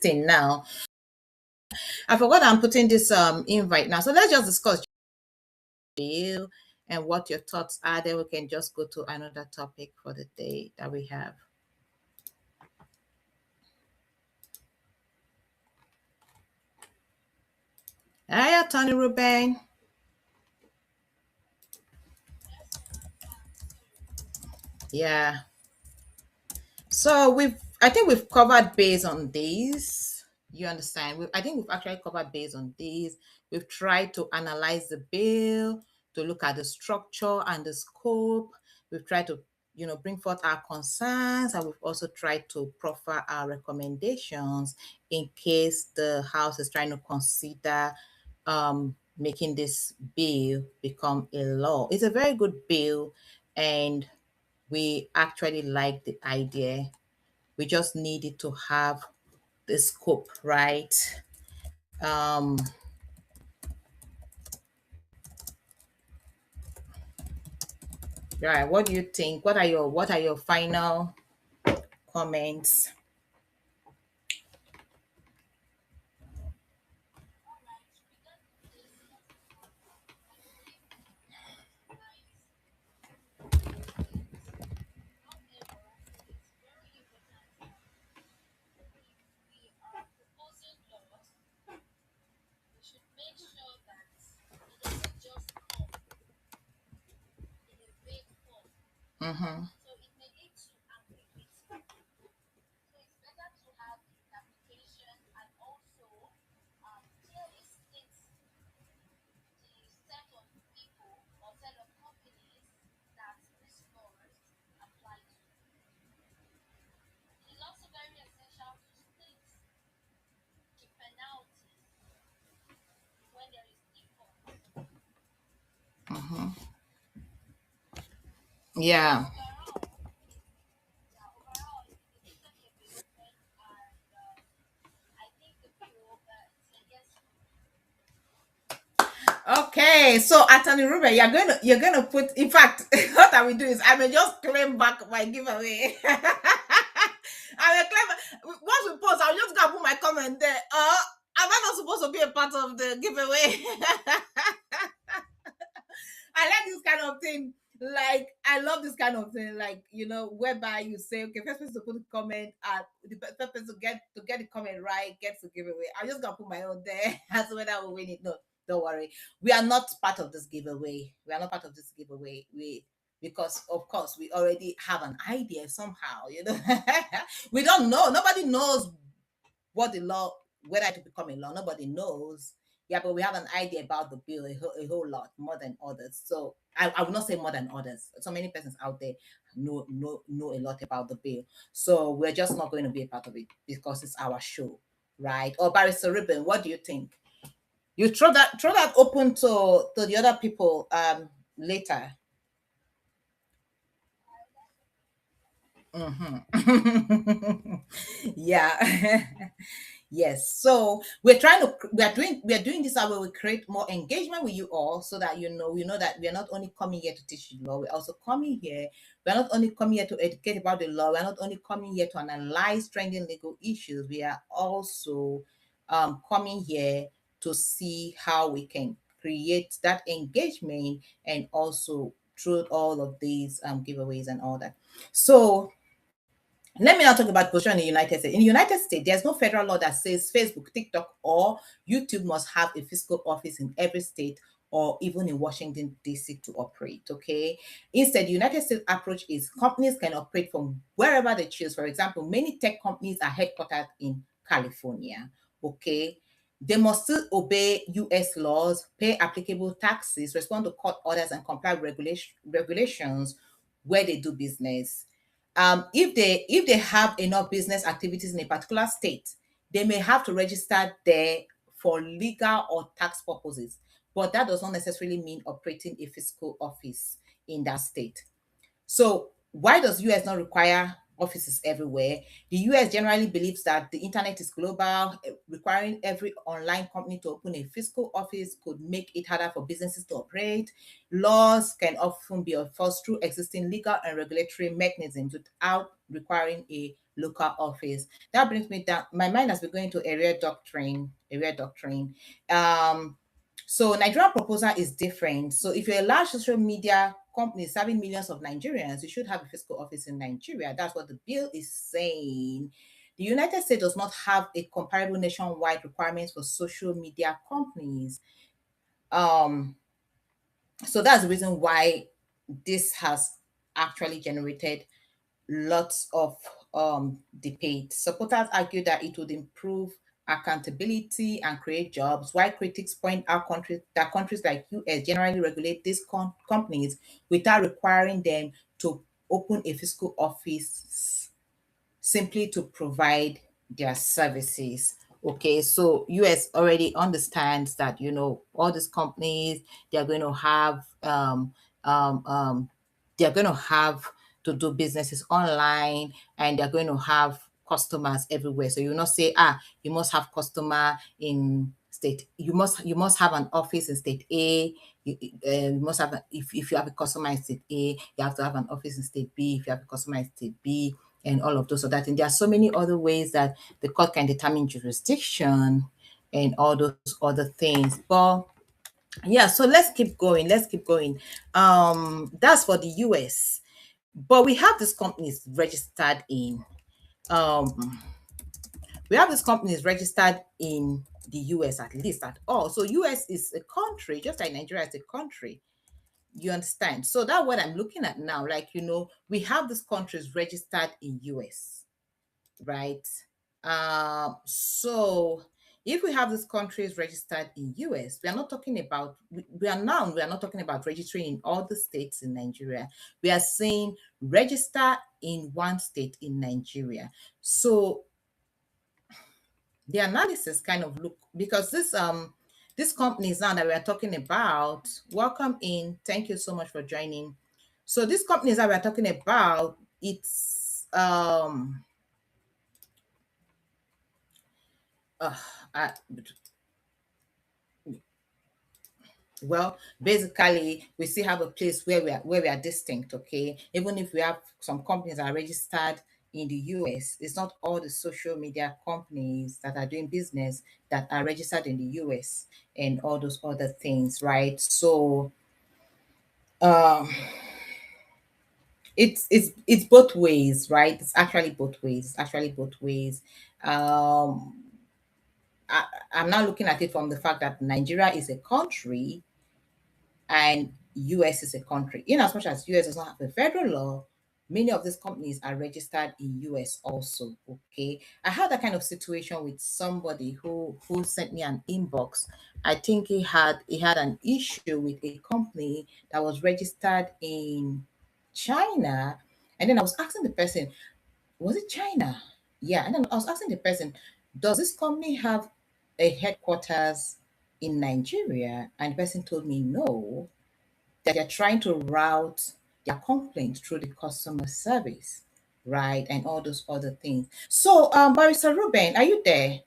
putting now. I forgot I'm putting this invite now. So let's just discuss. and what your thoughts are. Then we can just go to another topic for the day that we have. Hi, Tony Ruben. Yeah. So I think we've covered base on these. You understand? I think we've actually covered base on these. We've tried to analyze the bill, to look at the structure and the scope. We've tried to, bring forth our concerns, and we've also tried to proffer our recommendations in case the House is trying to consider making this bill become a law. It's a very good bill, and we actually like the idea. We just needed to have the scope, right? Um, right. What do you think? What are your final comments? Mm-hmm. Mm-hmm. Yeah. Okay, so Attorney Ruben, you're gonna put. In fact, what I will do is I may just claim back my giveaway. I will claim once we post. I'll just go put my comment there. Am I not supposed to be a part of the giveaway? I like this kind of thing. Like I love this kind of thing. Like whereby you say, okay, first person to put a comment, the first person to get the comment right gets the giveaway. I'm just gonna put my own there as whether I will win it. No, don't worry. We are not part of this giveaway. We are not part of this giveaway. Because of course we already have an idea somehow. We don't know. Nobody knows what the law, whether it will become a law, nobody knows. Yeah, but we have an idea about the bill a whole lot more than others. So I would not say more than others. So many persons out there know a lot about the bill. So we're just not going to be a part of it because it's our show, right? Or Barrister Ribbon, what do you think? You throw that open to the other people later. Mm-hmm. Yeah. Yes. So we are doing this how we create more engagement with you all so that that we are not only coming here to teach you law, we're also coming here. We're not only coming here to educate about the law, we're not only coming here to analyze trending legal issues, we are also coming here to see how we can create that engagement and also through all of these giveaways and all that. So let me now talk about position in the United States. In the United States, there's no federal law that says Facebook, TikTok, or YouTube must have a physical office in every state or even in Washington, D.C. to operate. Okay. Instead, the United States approach is companies can operate from wherever they choose. For example, many tech companies are headquartered in California. Okay. They must still obey US laws, pay applicable taxes, respond to court orders, and comply with regulations where they do business. If they have enough business activities in a particular state, they may have to register there for legal or tax purposes, but that does not necessarily mean operating a physical office in that state. So why does US not require offices everywhere? The US generally believes that the internet is global. Requiring every online company to open a physical office could make it harder for businesses to operate. Laws can often be enforced through existing legal and regulatory mechanisms without requiring a local office. That brings me down. My mind has been going to area doctrine. Um, So Nigeria proposal is different. So if you're a large social media company serving millions of Nigerians, you should have a physical office in Nigeria. That's what the bill is saying. The United States does not have a comparable nationwide requirements for social media companies. Um, so that's the reason why this has actually generated lots of debate. Supporters argue that it would improve accountability and create jobs, while critics point out countries like US generally regulate these companies without requiring them to open a physical office simply to provide their services. Okay, so US already understands that all these companies they're going to have um, um, they're going to have to do businesses online, and they're going to have customers everywhere. So you not say, you must have customer in state, you must have an office in state A. You must have if you have a customer in state A, you have to have an office in state B. If you have a customer in state B, and all of those. So that, and there are so many other ways that the court can determine jurisdiction and all those other things. But yeah, so let's keep going. That's for the US. But um we have these companies registered in the US, at least at all. So US is a country, just like Nigeria is a country. You understand? So that's what I'm looking at now. Like, we have these countries registered in US, right? So if we have these countries registered in US, we are not talking about we are not talking about registering in all the states in Nigeria. We are saying register in one state in Nigeria. So the analysis kind of look, because these companies now that we are talking about, welcome in. Thank you so much for joining. So these companies that we're talking about, it's uh, uh, well, basically, we still have a place where we are distinct. Okay, even if we have some companies that are registered in the US, it's not all the social media companies that are doing business that are registered in the US and all those other things, right? So, um, it's both ways, right? It's actually both ways. It's actually both ways. Um, I'm now looking at it from the fact that Nigeria is a country and US is a country. In as much as US does not have a federal law, many of these companies are registered in US also. Okay. I had that kind of situation with somebody who sent me an inbox. I think he had an issue with a company that was registered in China. And then I was asking the person, was it China? Yeah. And then I was asking the person, does this company have a headquarters in Nigeria? And the person told me no, that they're trying to route their complaint through the customer service, right? And all those other things. So, Barrister Ruben, are you there?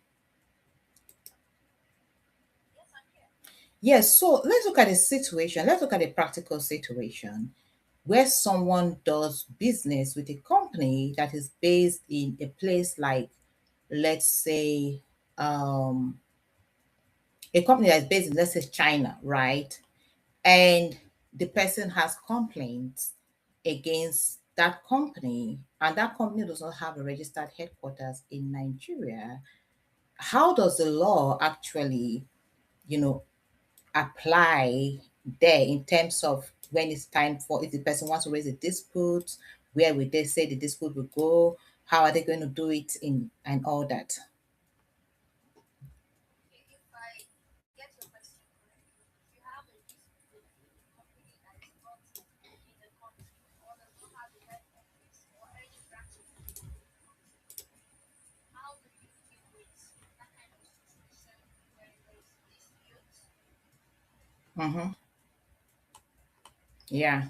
Yes. So let's look at a situation. Let's look at a practical situation where someone does business with a company that is based in a place like, let's say, a company that's based in, let's say, China, right? And the person has complaints against that company, and that company does not have a registered headquarters in Nigeria, how does the law actually, you know, apply there in terms of when it's time for, if the person wants to raise a dispute, where would they say the dispute will go? How are they going to do it in and all that? Mm-hmm. Yeah.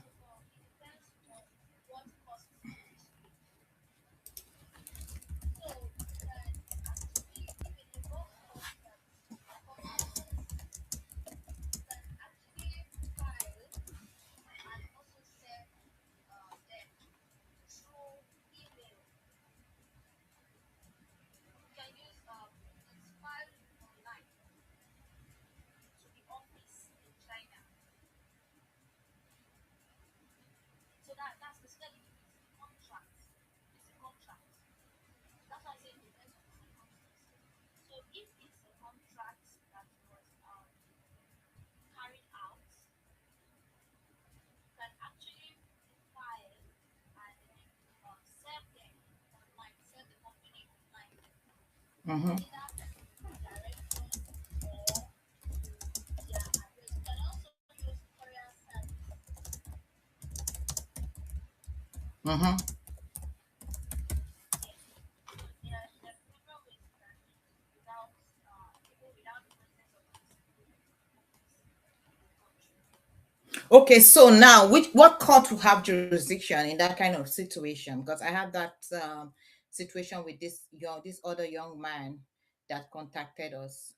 Mm-hmm. Mm-hmm. Okay, so now which what court will have jurisdiction in that kind of situation? Because I have that situation with this other young man that contacted us.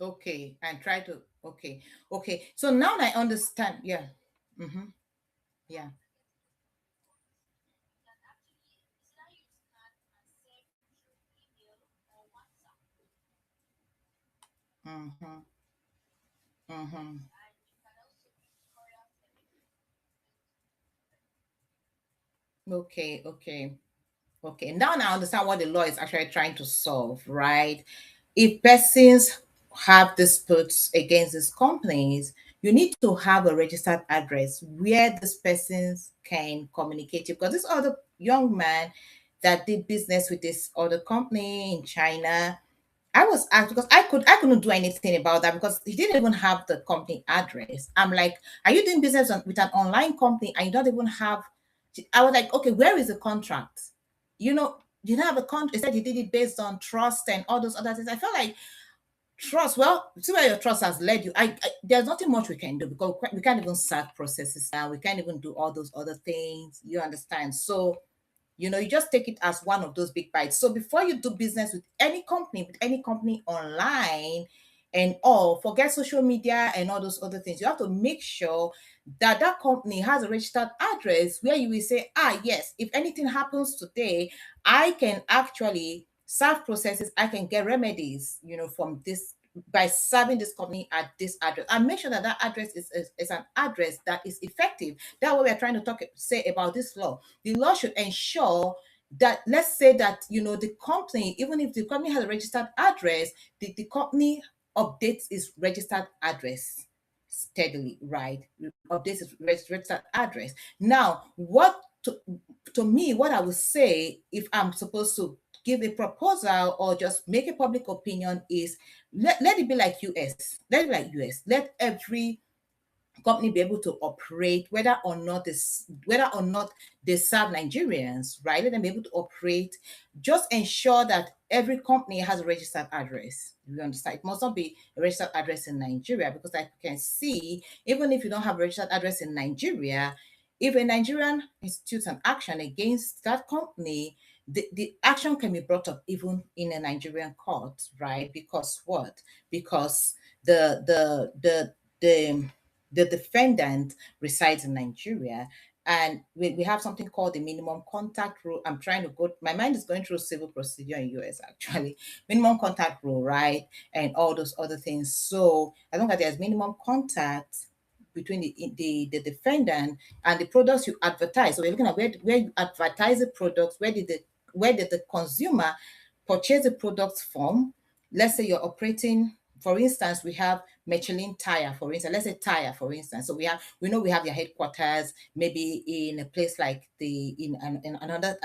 Okay, and try to okay. Okay. So now I understand. Yeah. Mm-hmm. Yeah. Mm-hmm. Mm-hmm. Okay, okay. Okay, now I understand what the law is actually trying to solve, right? If persons have disputes against these companies, you need to have a registered address where these persons can communicate you. Because this other young man that did business with this other company in China, I was asked because I couldn't do anything about that because he didn't even have the company address. I'm like, are you doing business with an online company and you don't even have? I was like, okay, where is the contract? You don't have a contract. He said he did it based on trust and all those other things. I felt like trust. Well, see where your trust has led you. There's nothing much we can do because we can't even start processes now. We can't even do all those other things. You understand? So you just take it as one of those big bites. So before you do business with any company online and all, forget social media and all those other things. You have to make sure that that company has a registered address where you will say, yes, if anything happens today, I can actually serve processes, I can get remedies, from this by serving this company at this address, and make sure that that address is an address that is effective. That's what we're trying to say about this law. The law should ensure that, let's say that the company, even if the company has a registered address, the company updates its registered address steadily, right? Updates its registered address. Now, to me, what I would say, if I'm supposed to give a proposal or just make a public opinion, is let it be like US. Let it be like US. Let every company be able to operate whether or not they serve Nigerians, right? Let them be able to operate. Just ensure that every company has a registered address. You understand? It must not be a registered address in Nigeria because I can see, even if you don't have a registered address in Nigeria, if a Nigerian institutes an action against that company, the action can be brought up even in a Nigerian court, right? Because what? Because the the defendant resides in Nigeria. And we have something called the minimum contact rule. I'm trying to go, my mind is going through civil procedure in US actually. Minimum contact rule, right? And all those other things. So as long as there's minimum contact between the defendant and the products you advertise. So we're looking at where you advertise the products, where did the consumer purchase the products from. Let's say you're operating, for instance, we have Michelin tire, for instance. Let's say tire, for instance. So we have your headquarters, maybe in a place like in another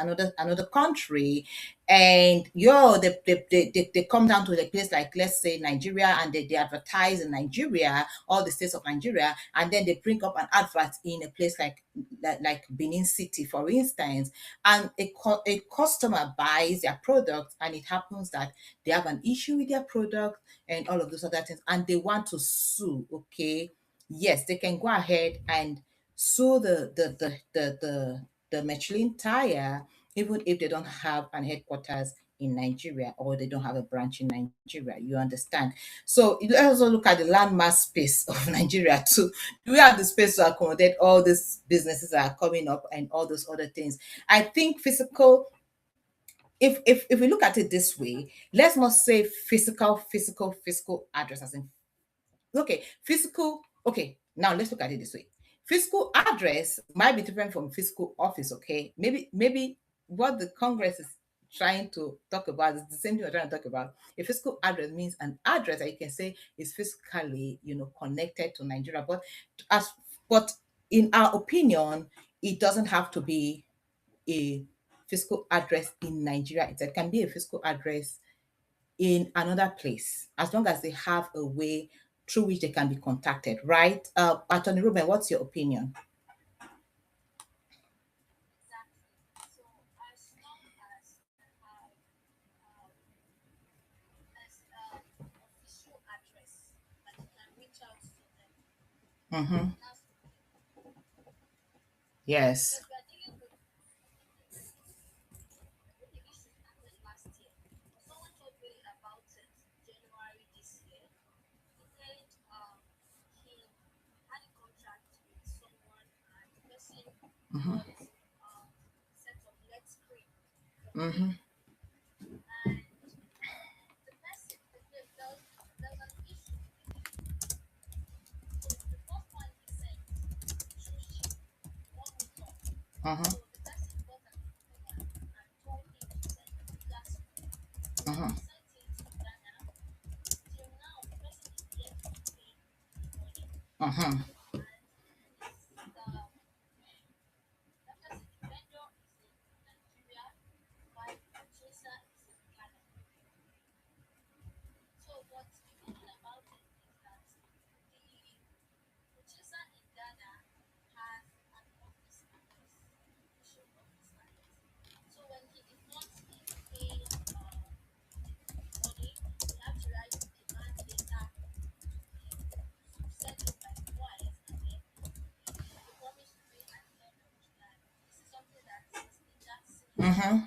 country, and they come down to the place like, let's say, Nigeria, and they advertise in Nigeria, all the states of Nigeria, and then they bring up an advert in a place like Benin City, for instance, and a customer buys their product, and it happens that they have an issue with their product and all of those other things, and they want to sue. Okay, yes, they can go ahead and sue the Michelin tire, even if they don't have an headquarters in Nigeria, or they don't have a branch in Nigeria. You understand? So let's also look at the landmass space of Nigeria too. Do we have the space to accommodate all these businesses that are coming up and all those other things? I think physical, if we look at it this way, let's not say physical address as in, okay, physical, okay, now let's look at it this way. Physical address might be different from physical office, okay? Maybe what the Congress is trying to talk about is the same thing we're trying to talk about. A physical address means an address that you can say is physically, connected to Nigeria. As but in our opinion, it doesn't have to be a physical address in Nigeria. It can be a physical address in another place, as long as they have a way through which they can be contacted, right? Attorney Ruben, what's your opinion? Mm-hmm. Yes. Mm-hmm. Mm-hmm. Mm-hmm. Mm-hmm. Mm-hmm. Mm-hmm.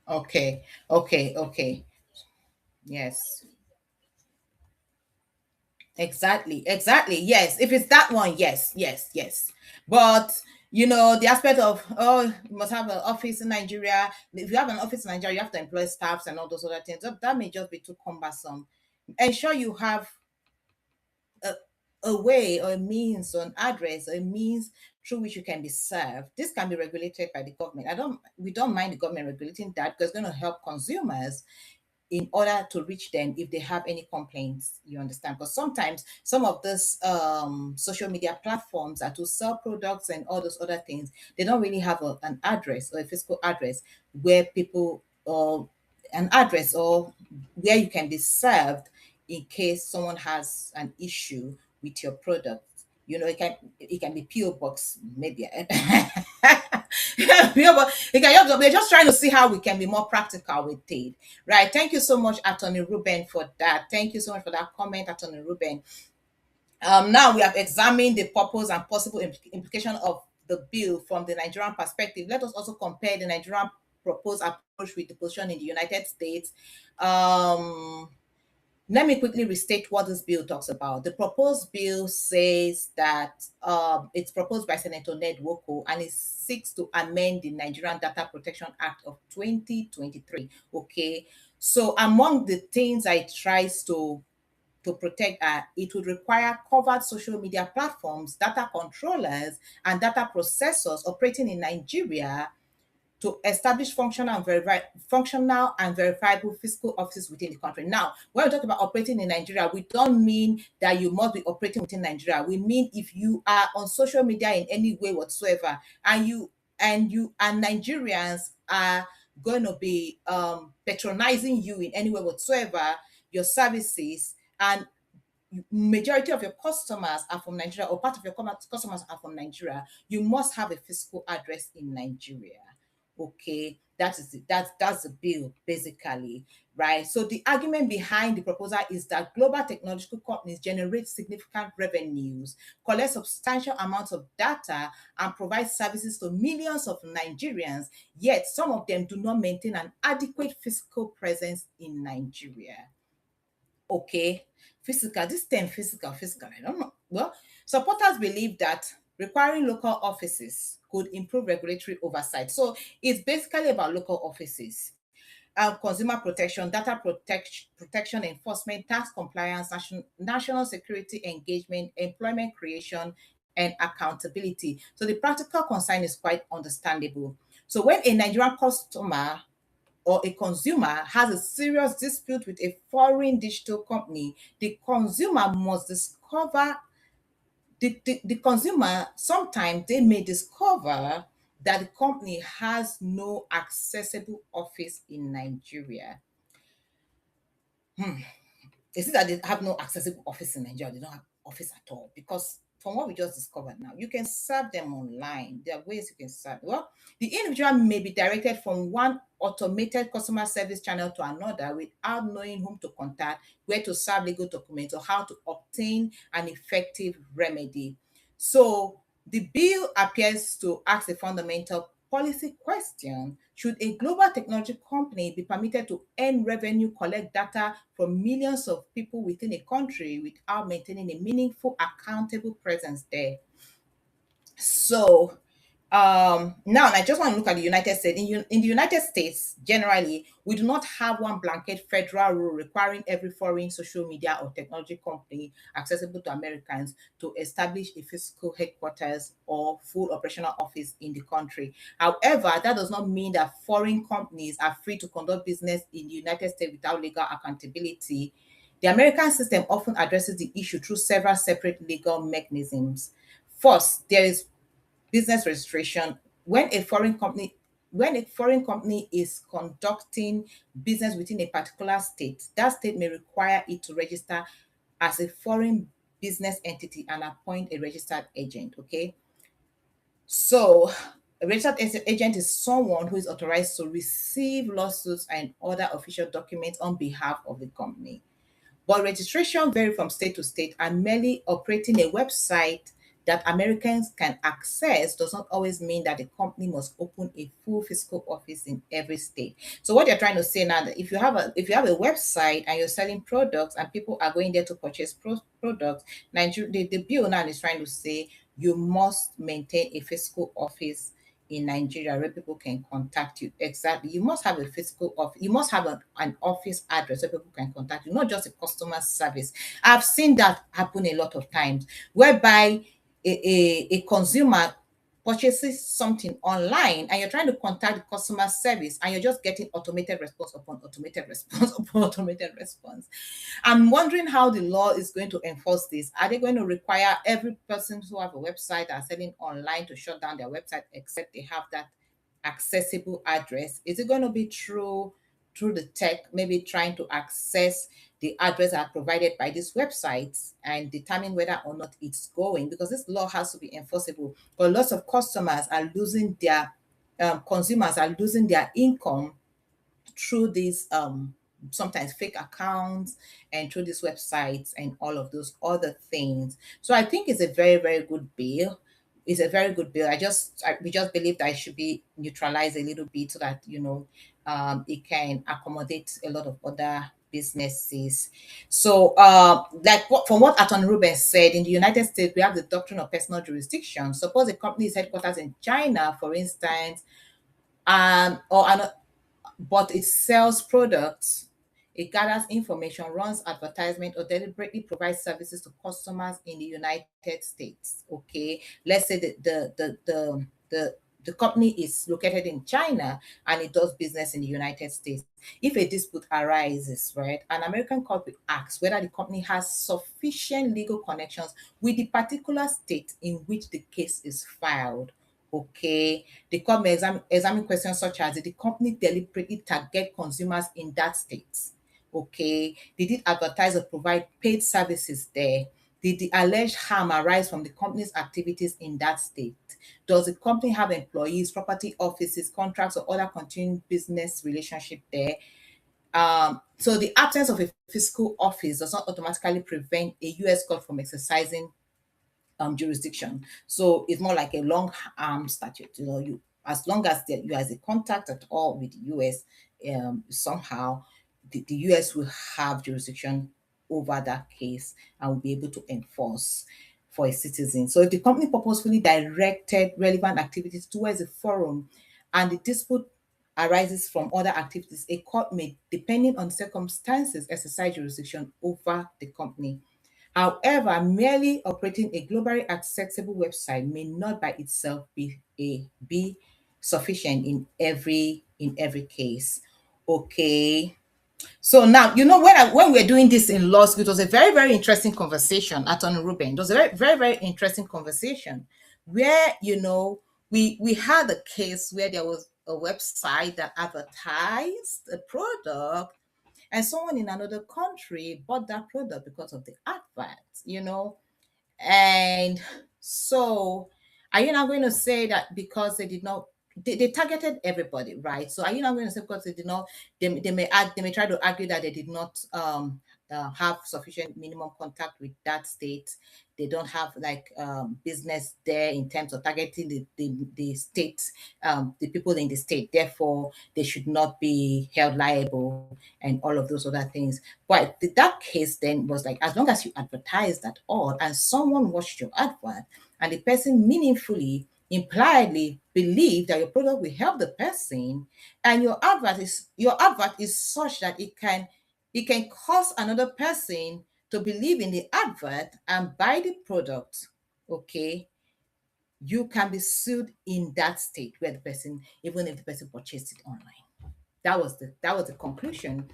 Okay. Okay. Okay. Yes. Exactly, exactly. Yes, if it's that one, yes, yes, yes. But the aspect of, oh, you must have an office in Nigeria. If you have an office in Nigeria, you have to employ staffs and all those other things. That may just be too cumbersome. Ensure you have a, a way or a means or an address or a means through which you can be served. This can be regulated by the government. We don't mind the government regulating that, because it's going to help consumers in order to reach them if they have any complaints. You understand? Because sometimes some of these social media platforms are to sell products and all those other things. They don't really have an address or a physical address where people, or an address or where you can be served in case someone has an issue with your product. It can be PO box, maybe. PO box. We're just trying to see how we can be more practical with it. Right. Thank you so much, Attorney Ruben, for that. Thank you so much for that comment, Attorney Ruben. Now we have examined the purpose and possible implication of the bill from the Nigerian perspective. Let us also compare the Nigerian proposed approach with the position in the United States. Um, Let me quickly restate what this bill talks about. The proposed bill says that it's proposed by Senator Nwoko, and it seeks to amend the Nigerian Data Protection Act of 2023. Okay, so among the things it tries to protect, it would require covered social media platforms, data controllers, and data processors operating in Nigeria to establish functional and verifiable physical offices within the country. Now, when we talk about operating in Nigeria, we don't mean that you must be operating within Nigeria. We mean if you are on social media in any way whatsoever, and Nigerians are going to be patronizing you in any way whatsoever, your services, and majority of your customers are from Nigeria, or part of your customers are from Nigeria, you must have a physical address in Nigeria. Okay, that's the bill basically, right? So the argument behind the proposal is that global technological companies generate significant revenues, collect substantial amounts of data, and provide services to millions of Nigerians, yet some of them do not maintain an adequate physical presence in Nigeria. Okay, physical, this term physical, I don't know. Well, supporters believe that requiring local offices could improve regulatory oversight. So it's basically about local offices, consumer protection, protection enforcement, tax compliance, national security engagement, employment creation, and accountability. So the practical concern is quite understandable. So when a Nigerian customer or a consumer has a serious dispute with a foreign digital company, the consumer must discover the consumer, sometimes they may discover that the company has no accessible office in Nigeria. Is it that they have no accessible office in Nigeria? They don't have office at all? Because from what we just discovered now, you can serve them online. There are ways you can serve. Well, the individual may be directed from one automated customer service channel to another without knowing whom to contact, where to serve legal documents, or how to obtain an effective remedy. So the bill appears to ask a fundamental policy question: should a global technology company be permitted to earn revenue, collect data from millions of people within a country without maintaining a meaningful, accountable presence there? So now I just want to look at the United States. In the United States, generally, we do not have one blanket federal rule requiring every foreign social media or technology company accessible to Americans to establish a physical headquarters or full operational office in the country. However, that does not mean that foreign companies are free to conduct business in the United States without legal accountability. The American system often addresses the issue through several separate legal mechanisms. First, there is business registration. When a foreign company is conducting business within a particular state, that state may require it to register as a foreign business entity and appoint a registered agent. Okay, so a registered agent is someone who is authorized to receive lawsuits and other official documents on behalf of the company. But registration vary from state to state, and merely operating a website that Americans can access does not always mean that the company must open a full physical office in every state. So what you're trying to say now, that if you have a website and you're selling products and people are going there to purchase products, the bill now is trying to say you must maintain a physical office in Nigeria where people can contact you. Exactly. You must have a physical office. You must have an office address where people can contact you, not just a customer service. I've seen that happen a lot of times, whereby a consumer purchases something online and you're trying to contact the customer service and you're just getting automated response upon automated response upon automated response. I'm wondering how the law is going to enforce this. Are they going to require every person who have a website and selling online to shut down their website except they have that accessible address? Is it going to be through the tech, maybe trying to access the address that are provided by these websites and determine whether or not it's going? Because this law has to be enforceable. But lots of customers are losing their consumers are losing their income through these sometimes fake accounts and through these websites and all of those other things. So I think it's a very, very good bill. It's a very good bill. We just believe that it should be neutralized a little bit so that it can accommodate a lot of other businesses. So from what Attorney Ruben said, in the United States we have the doctrine of personal jurisdiction. Suppose a company is headquarters in China, for instance, or an but it sells products, it gathers information, runs advertisement, or deliberately provides services to customers in the United States. Okay, let's say the company is located in China and it does business in the United States. If a dispute arises, right, an American court will ask whether the company has sufficient legal connections with the particular state in which the case is filed. Okay, the court may examine questions such as: did the company deliberately target consumers in that state? Okay, did it advertise or provide paid services there? Did the alleged harm arise from the company's activities in that state? Does the company have employees, property, offices, contracts, or other continuing business relationship there? So the absence of a physical office does not automatically prevent a U.S. court from exercising jurisdiction. So it's more like a long arm statute. You, as long as you as a contact at all with the US, somehow the US will have jurisdiction over that case and will be able to enforce for a citizen. So if the company purposefully directed relevant activities towards a forum and the dispute arises from other activities, a court may, depending on circumstances, exercise jurisdiction over the company. However, merely operating a globally accessible website may not by itself be sufficient in every case. Okay. So now, when we're doing this in law school, it was a very, very interesting conversation, Attorney Ruben. It was a very, very, very interesting conversation where, we had a case where there was a website that advertised a product and someone in another country bought that product because of the advert. And so, are you not going to say that because they did not, they targeted everybody, right? So, are you not going to say because they did not, they may try to argue that they did not have sufficient minimum contact with that state. They don't have like business there in terms of targeting the state, the people in the state. Therefore, they should not be held liable and all of those other things. But that case then was like, as long as you advertise that all and someone watched your advert and the person meaningfully, impliedly believe that your product will help the person, and your advert is such that it can cause another person to believe in the advert and buy the product, okay, you can be sued in that state where the person, even if the person purchased it online. That was the conclusion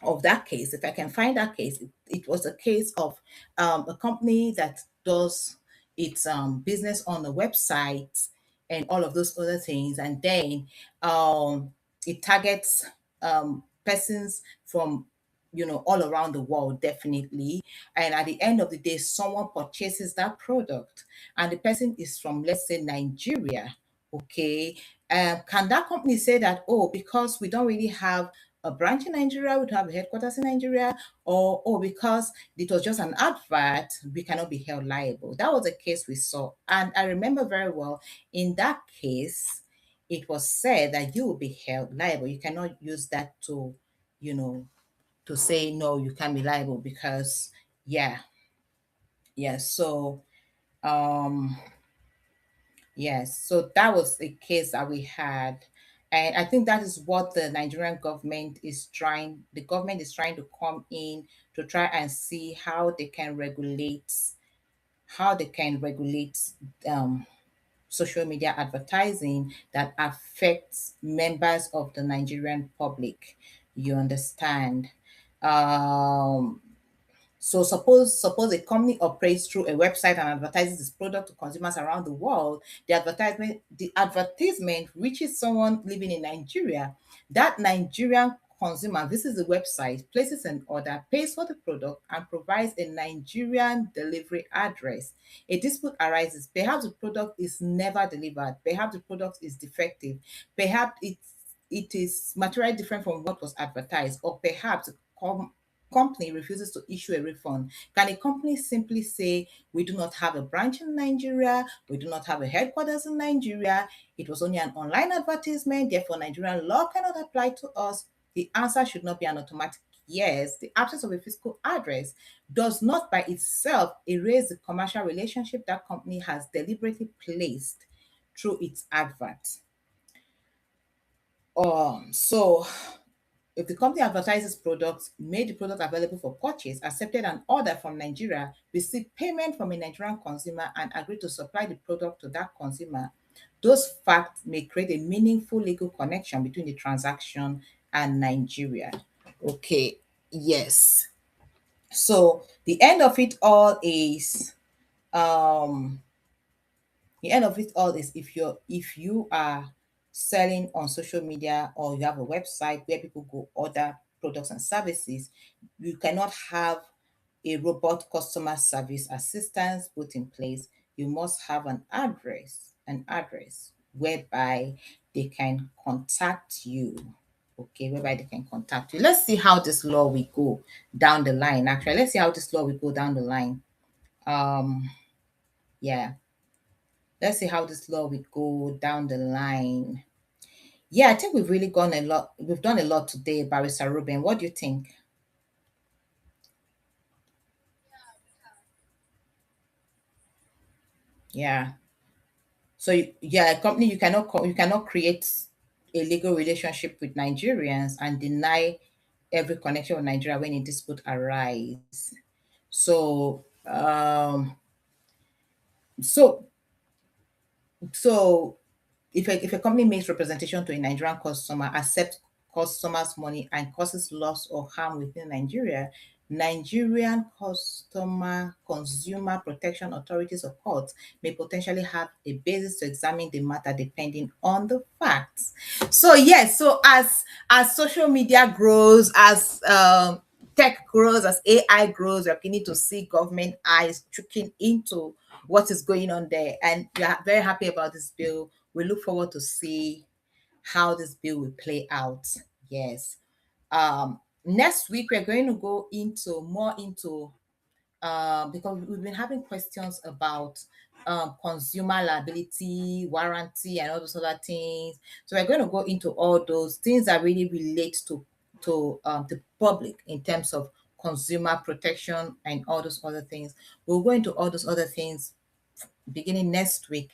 of that case. If I can find that case, it was a case of a company that does its business on the website and all of those other things, and then it targets persons from all around the world, definitely. And at the end of the day, someone purchases that product and the person is from, let's say, Nigeria. Okay. Can that company say that, oh, because we don't really have a branch in Nigeria, we don't have a headquarters in Nigeria, or oh, because it was just an advert, we cannot be held liable? That was a case we saw. And I remember very well, in that case, it was said that you will be held liable. You cannot use that you know, to say no, you can't be liable because, yeah. So, um, yes, so that was a case that we had. And I think that is what the Nigerian government is trying. The government is trying to come in to try and see how they can regulate social media advertising that affects members of the Nigerian public. You understand? Um, so suppose a company operates through a website and advertises its product to consumers around the world. The advertisement reaches someone living in Nigeria. That Nigerian consumer visits the website, places an order, pays for the product, and provides a Nigerian delivery address. A dispute arises. Perhaps the product is never delivered. Perhaps the product is defective. Perhaps it is materially different from what was advertised, or perhaps company refuses to issue a refund. Can a company simply say, we do not have a branch in Nigeria, we do not have a headquarters in Nigeria, it was only an online advertisement, therefore Nigerian law cannot apply to us? The answer should not be an automatic yes. The absence of a physical address does not by itself erase the commercial relationship that company has deliberately placed through its advert. So if the company advertises products, made the product available for purchase, accepted an order from Nigeria, received payment from a Nigerian consumer, and agreed to supply the product to that consumer, those facts may create a meaningful legal connection between the transaction and Nigeria. Okay, yes. So um the end of it all is, if you are selling on social media or you have a website where people go order products and services, you cannot have a robot customer service assistance put in place, you must have an address whereby they can contact you. Okay, whereby they can contact you. Let's see how this law will go down the line. Actually, let's see how this law will go down the line. Yeah, let's see how this law will go down the line. Yeah, I think we've really gone a lot. We've done a lot today, Barrister Ruben. What do you think? Yeah. So yeah, a company, you cannot create a legal relationship with Nigerians and deny every connection with Nigeria when a dispute arise. So so so if a company makes representation to a Nigerian customer, accepts customers' money and causes loss or harm within Nigeria, Nigerian consumer protection authorities or courts may potentially have a basis to examine the matter depending on the facts. So yes, so as social media grows, as tech grows, as AI grows, we're beginning to see government eyes looking into what is going on there. And we are very happy about this bill. We look forward to see how this bill will play out. Yes. Next week we're going to go into more into because we've been having questions about consumer liability, warranty, and all those other things. So we're going to go into all those things that really relate to the public in terms of consumer protection and all those other things. We'll go into all those other things beginning next week.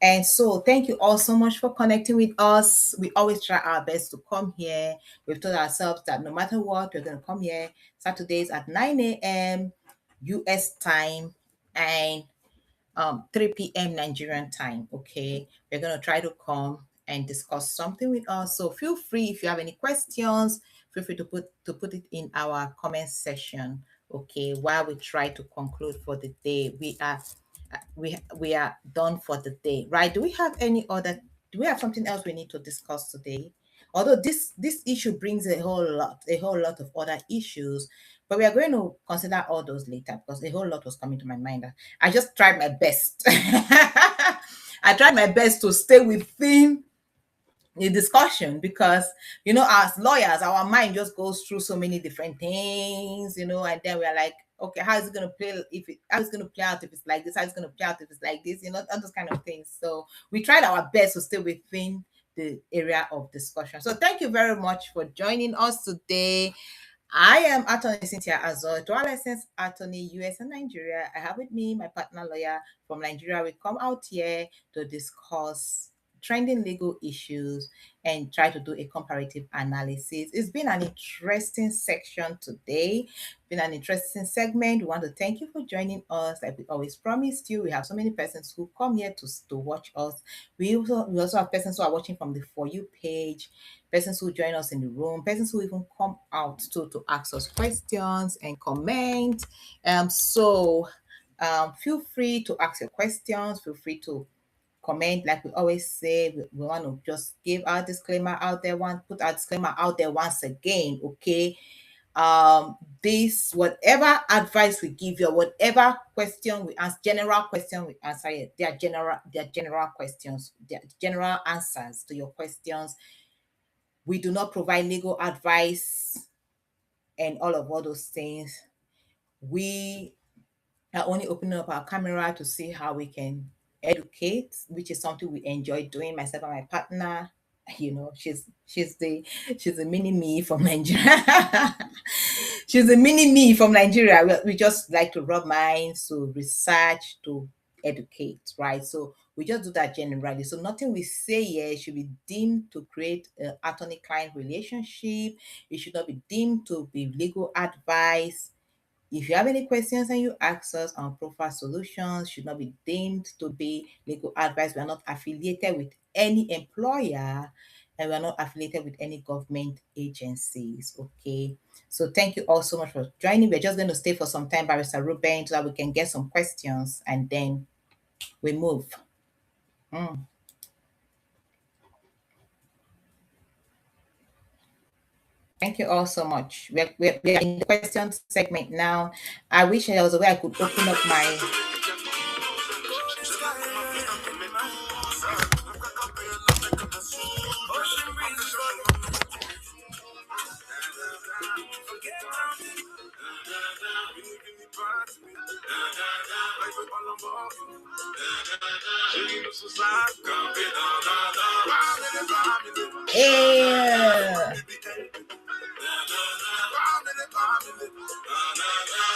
And so, thank you all so much for connecting with us. We always try our best to come here. We've told ourselves that no matter what, we're going to come here Saturdays at 9 a.m. US time and 3 p.m. Nigerian time. Okay, we're going to try to come and discuss something with us. So feel free if you have any questions, feel free to put it in our comment section. Okay, while we try to conclude for the day, we are done for the day, right? Do we have something else we need to discuss today? Although this issue brings a whole lot of other issues, but we are going to consider all those later because a whole lot was coming to my mind. I just tried my best. I tried my best to stay within the discussion because as lawyers our mind just goes through so many different things, and then we're like, okay, how is it going to play if it how is it going to play out if it's like this, how is it going to play out if it's like this, all those kind of things. So we tried our best to stay within the area of discussion. So thank you very much for joining us today. I am Attorney Cynthia Azor, dual license attorney, US and Nigeria. I have with me my partner lawyer from Nigeria. We come out here to discuss trending legal issues and try to do a comparative analysis. It's been an interesting section today, been an interesting segment. We want to thank you for joining us. Like we always promised you, we have so many persons who come here to watch us. We also have persons who are watching from the For You page, persons who join us in the room, persons who even come out to ask us questions and comment. Feel free to ask your questions, feel free to comment. Like we always say, we want to just give our disclaimer out there, put our disclaimer out there once again, okay? This whatever advice we give you, whatever question we ask, general question we answer it, they are general questions, they are general answers to your questions. We do not provide legal advice and all those things. We are only opening up our camera to see how we can educate, which is something we enjoy doing, myself and my partner. She's the mini me from Nigeria. She's a mini me from Nigeria. We just like to rub minds, to research, to educate, right? So we just do that generally. So nothing we say here should be deemed to create an attorney-client relationship. It should not be deemed to be legal advice. If you have any questions and you ask us on Profile Solutions, should not be deemed to be legal advice. We are not affiliated with any employer and we are not affiliated with any government agencies. Okay. So thank you all so much for joining. We're just going to stay for some time, Barrister Ruben, so that we can get some questions and then we move. Mm. Thank you all so much. We are in the question segment now. I wish there was a way I could open up my. Yeah.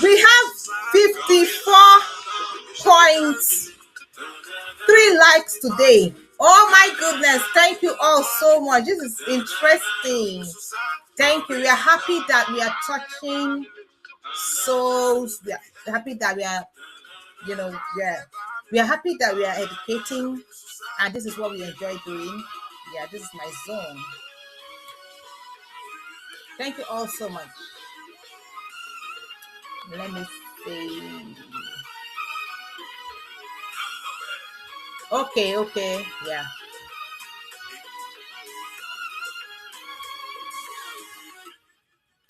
We have 54.3 likes today. Oh my goodness. Thank you all so much. This is interesting. Thank you. We are happy that we are touching souls. We are happy that we are, we are happy that we are educating, and this is what we enjoy doing. Yeah, this is my zone. Thank you all so much. Let me see. Okay. Yeah.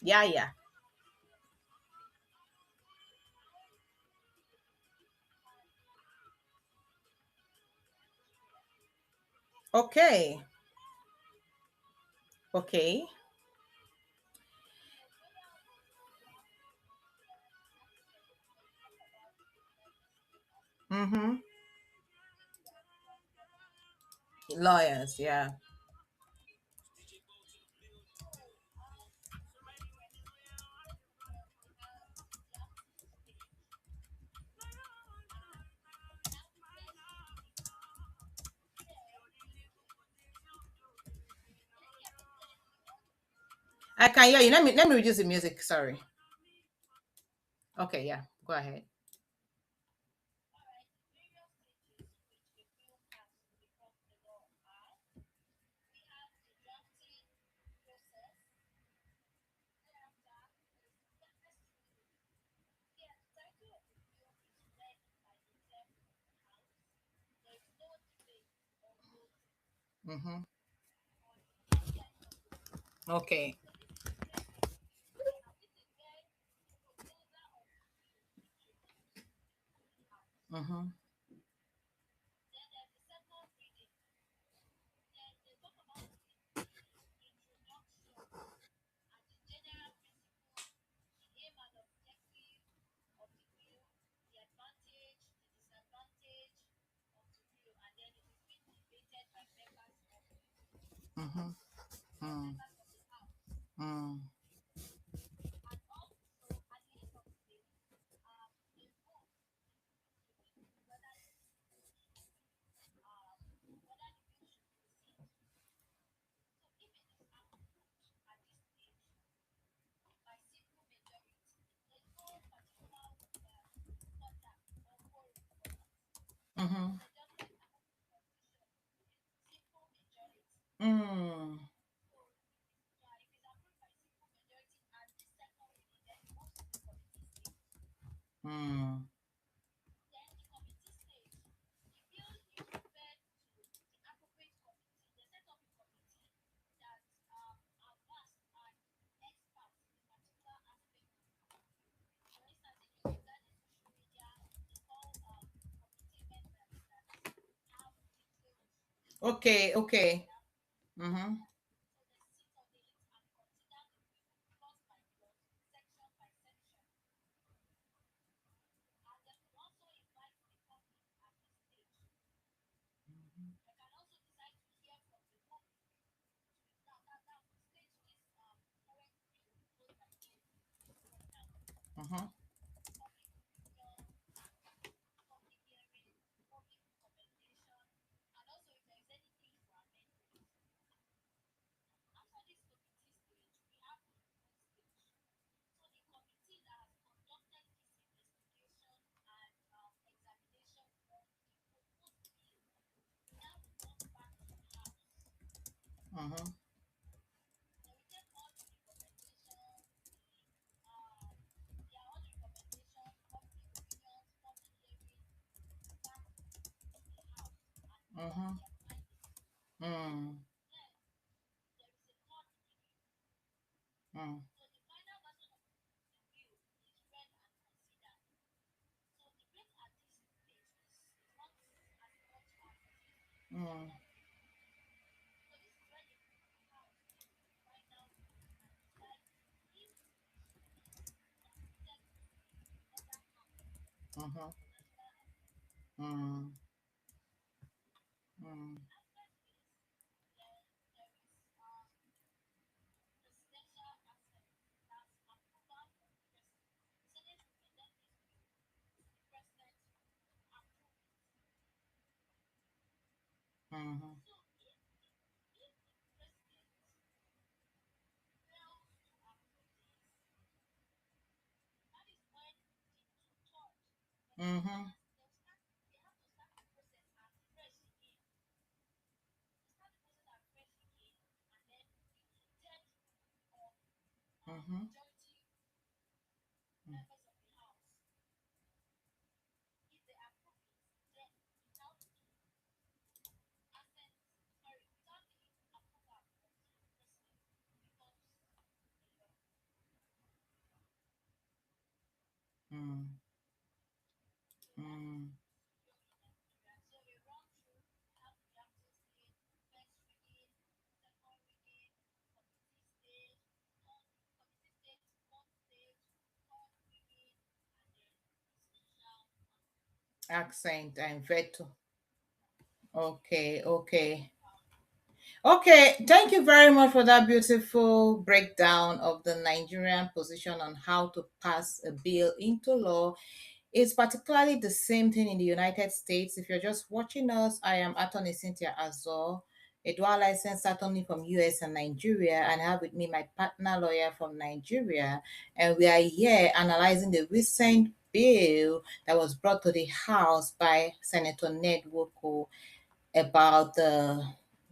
Yeah. Okay. Okay. Mm-hmm. Lawyers, yeah. I can hear you. Let me reduce the music. Sorry. Okay, yeah. Go ahead. Mm-hmm. Okay. Mm-hmm. Mm-hmm. Mm. Mm. Mm-hmm. Mm. Mm. Okay. Mm-hmm. Mm-hmm. Mm-hmm. Mm-hmm. Mm. mm, mm, mhm, mm, mm, mhm, mhm, mhm, mm, mm, accent and veto. Okay, okay. Okay, thank you very much for that beautiful breakdown of the Nigerian position on how to pass a bill into law. It's particularly the same thing in the United States. If you're just watching us, I am Attorney Cynthia Azor, a dual licensed attorney from US and Nigeria, and I have with me my partner lawyer from Nigeria. And we are here analyzing the recent bill that was brought to the House by Senator Ned Nwoko about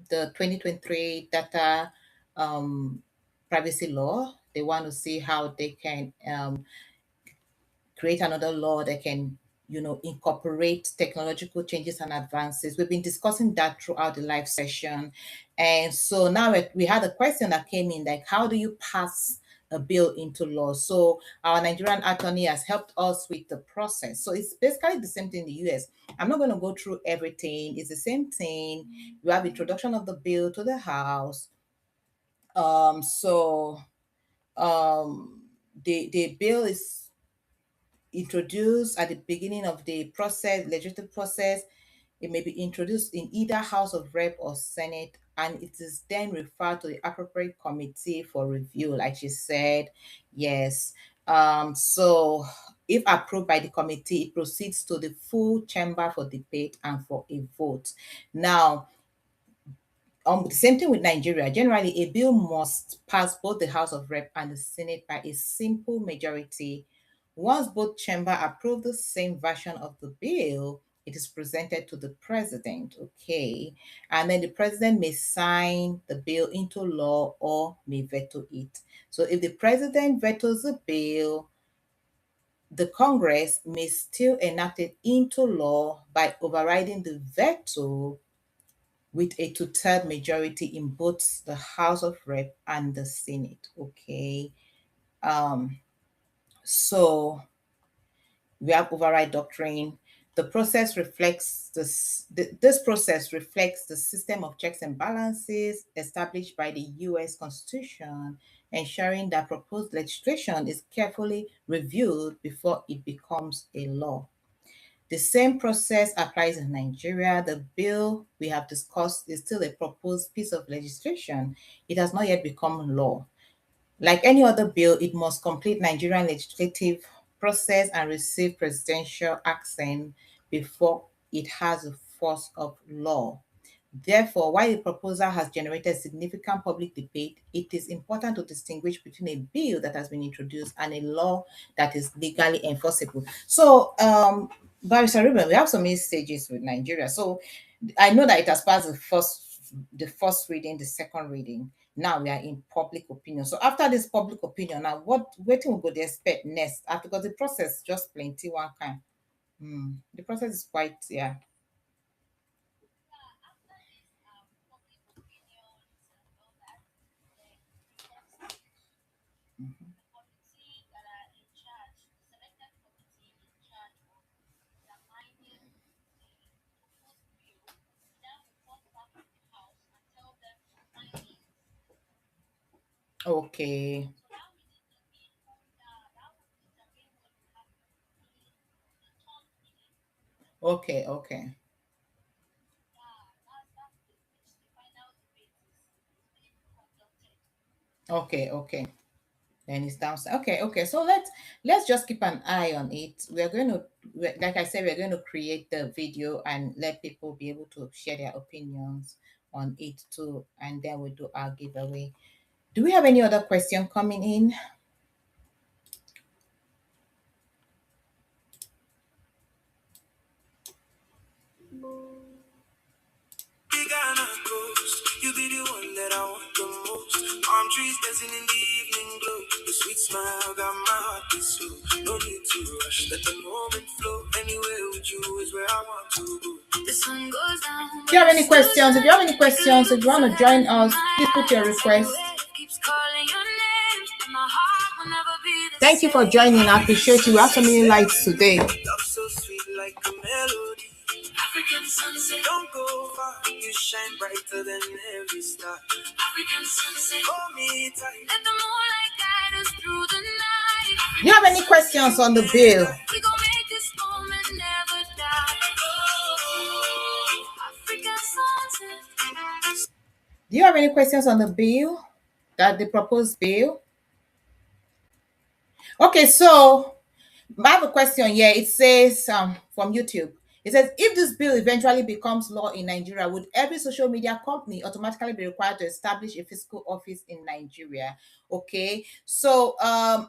the 2023 data um, privacy law. They want to see how they can create another law that can, incorporate technological changes and advances. We've been discussing that throughout the live session. And so now we had a question that came in, like, how do you pass a bill into law? So our Nigerian attorney has helped us with the process. So it's basically the same thing in the US. I'm not going to go through everything. It's the same thing. You have introduction of the bill to the House. So the bill is introduced at the beginning of the process, legislative process. It may be introduced in either House of Rep or Senate, and it is then referred to the appropriate committee for review, like she said. Yes. So if approved by the committee, it proceeds to the full chamber for debate and for a vote. Now, the same thing with Nigeria. Generally, a bill must pass both the House of Rep and the Senate by a simple majority. Once both chamber approve the same version of the bill, it is presented to the president. Okay, and then the president may sign the bill into law or may veto it. So if the president vetoes the bill, the Congress may still enact it into law by overriding the veto with a two-third majority in both the House of Rep and the Senate. Okay. Um, so we have override doctrine. The process reflects this process reflects the system of checks and balances established by the US Constitution, ensuring that proposed legislation is carefully reviewed before it becomes a law. The same process applies in Nigeria. The bill we have discussed is still a proposed piece of legislation. It has not yet become law. Like any other bill, it must complete Nigerian legislative process and receive presidential assent before it has a force of law. Therefore, while the proposal has generated significant public debate, it is important to distinguish between a bill that has been introduced and a law that is legally enforceable. So, Barrister Ruben, we have so many stages with Nigeria. So, I know that it has passed the first reading, the second reading. Now we are in public opinion. So after this public opinion, now what we go to expect next? After, because the process just plenty one kind. The process is quite, yeah. Okay. Okay. Okay. Okay. Okay. Then it's downside. Okay. Okay. So let's just keep an eye on it. We're going to, like I said, we're going to create the video and let people be able to share their opinions on it too, and then we'll do our giveaway. Do we have any other question coming in? You be the one that I want the most. Palm trees dancing in the evening glow. The sweet smile got my heart beat slow. No need to rush, let the moment flow. Anywhere with you is where I want to go. The sun goes down. If you have any questions, if you want to join us, please put your request. Thank you for joining. I appreciate you. We have so many lights today. Love so sweet like a melody. African sunset, don't go far. You shine brighter than every star. African sunset, hold me tight. Let the moonlight guide us through the night. Do you have any questions on the bill? We gon' make this moment never die. Oh, African sunset. Do you have any questions on the bill? That the proposed bill? Okay, so I have a question here. It says from YouTube. It says, if this bill eventually becomes law in Nigeria, would every social media company automatically be required to establish a physical office in Nigeria? Okay, so I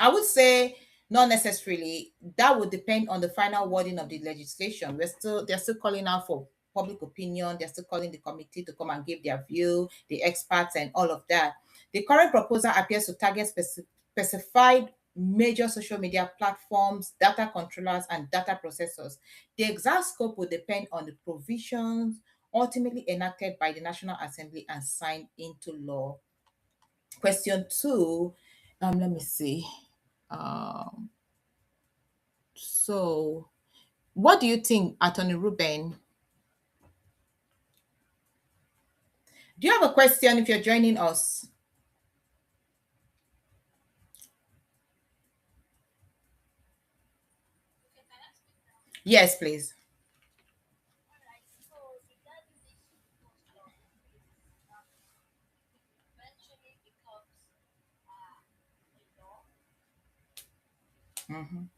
would say not necessarily. That would depend on the final wording of the legislation. They're still calling out for public opinion. They're still calling the committee to come and give their view, the experts and all of that. The current proposal appears to target specified major social media platforms, data controllers, and data processors. The exact scope will depend on the provisions ultimately enacted by the National Assembly and signed into law. Question two, let me see. Um, so, what do you think, Attorney Ruben? Do you have a question if you're joining us? Yes, please. Mhm.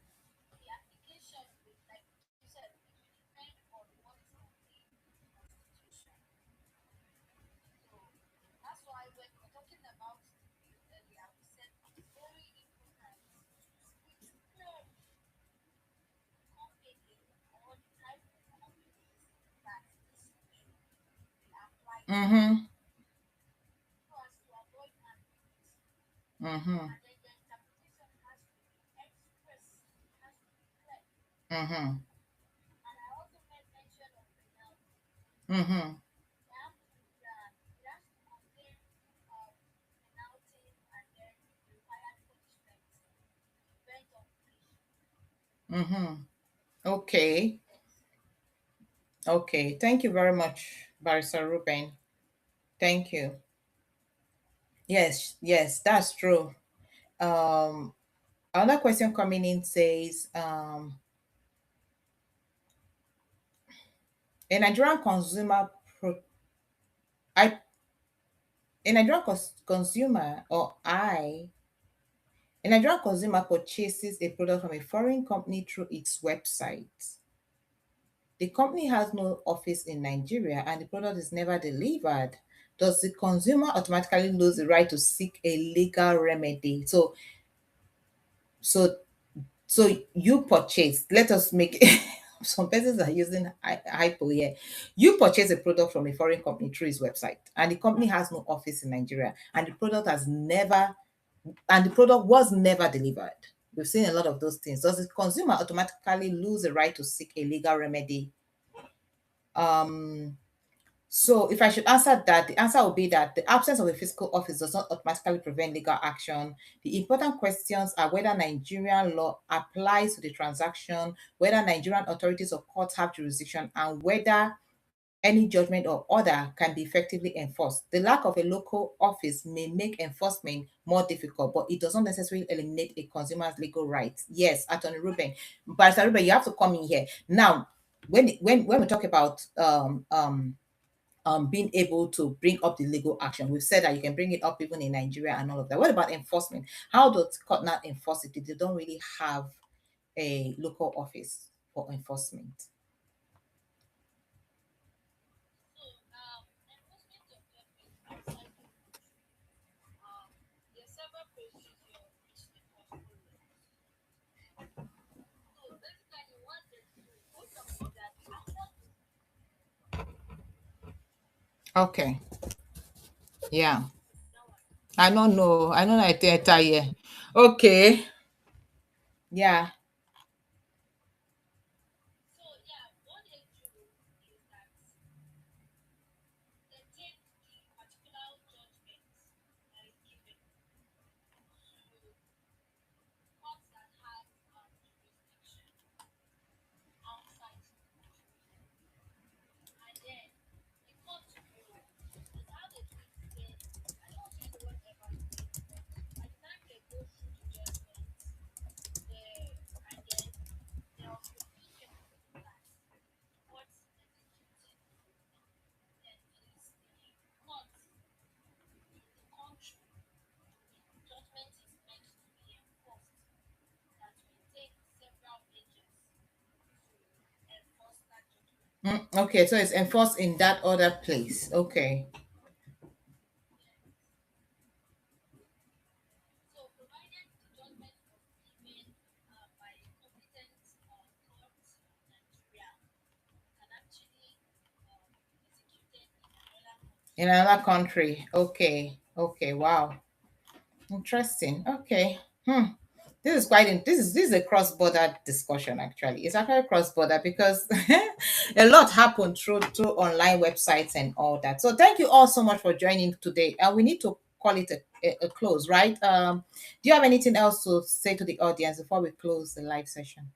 Mhm. Mhm. Mhm. Mhm. Mhm. Okay. Okay. Thank you very much, Barrister Ruben. Thank you. Yes, yes, that's true. Um, Another question coming in says, a Nigerian consumer pro- I a Nigerian consumer or a Nigerian consumer purchases a product from a foreign company through its website. The company has no office in Nigeria and the product is never delivered. Does the consumer automatically lose the right to seek a legal remedy? So so you purchase, let us make some persons are using hypo here. You purchase a product from a foreign company through his website, and the company has no office in Nigeria, and the product was never delivered. We've seen a lot of those things. Does the consumer automatically lose the right to seek a legal remedy? Um, so if I should answer that, the answer will be that the absence of a physical office does not automatically prevent legal action. The important questions are whether Nigerian law applies to the transaction, whether Nigerian authorities or courts have jurisdiction, and whether any judgment or order can be effectively enforced. The lack of a local office may make enforcement more difficult, but it does not necessarily eliminate a consumer's legal rights. Yes, Attorney Ruben, but Ruben, you have to come in here now. When we talk about being able to bring up the legal action, we've said that you can bring it up even in Nigeria and all of that. What about enforcement? How does court not enforce it if they don't really have a local office for enforcement? Okay. Yeah. I don't know. I don't know. I think yeah. Okay. Yeah. Okay, so it's enforced in that other place. Okay. In another country. Okay. Okay. Wow. Interesting. Okay. This is this is a cross-border discussion actually. It's actually cross-border because a lot happened through online websites and all that. So thank you all so much for joining today. And we need to call it a close, right? Do you have anything else to say to the audience before we close the live session?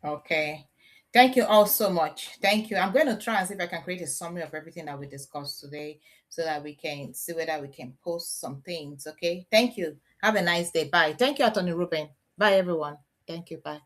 Okay. Thank you all so much. Thank you. I'm going to try and see if I can create a summary of everything that we discussed today so that we can see whether we can post some things. Okay. Thank you. Have a nice day. Bye. Thank you, Attorney Ruben. Bye, everyone. Thank you. Bye.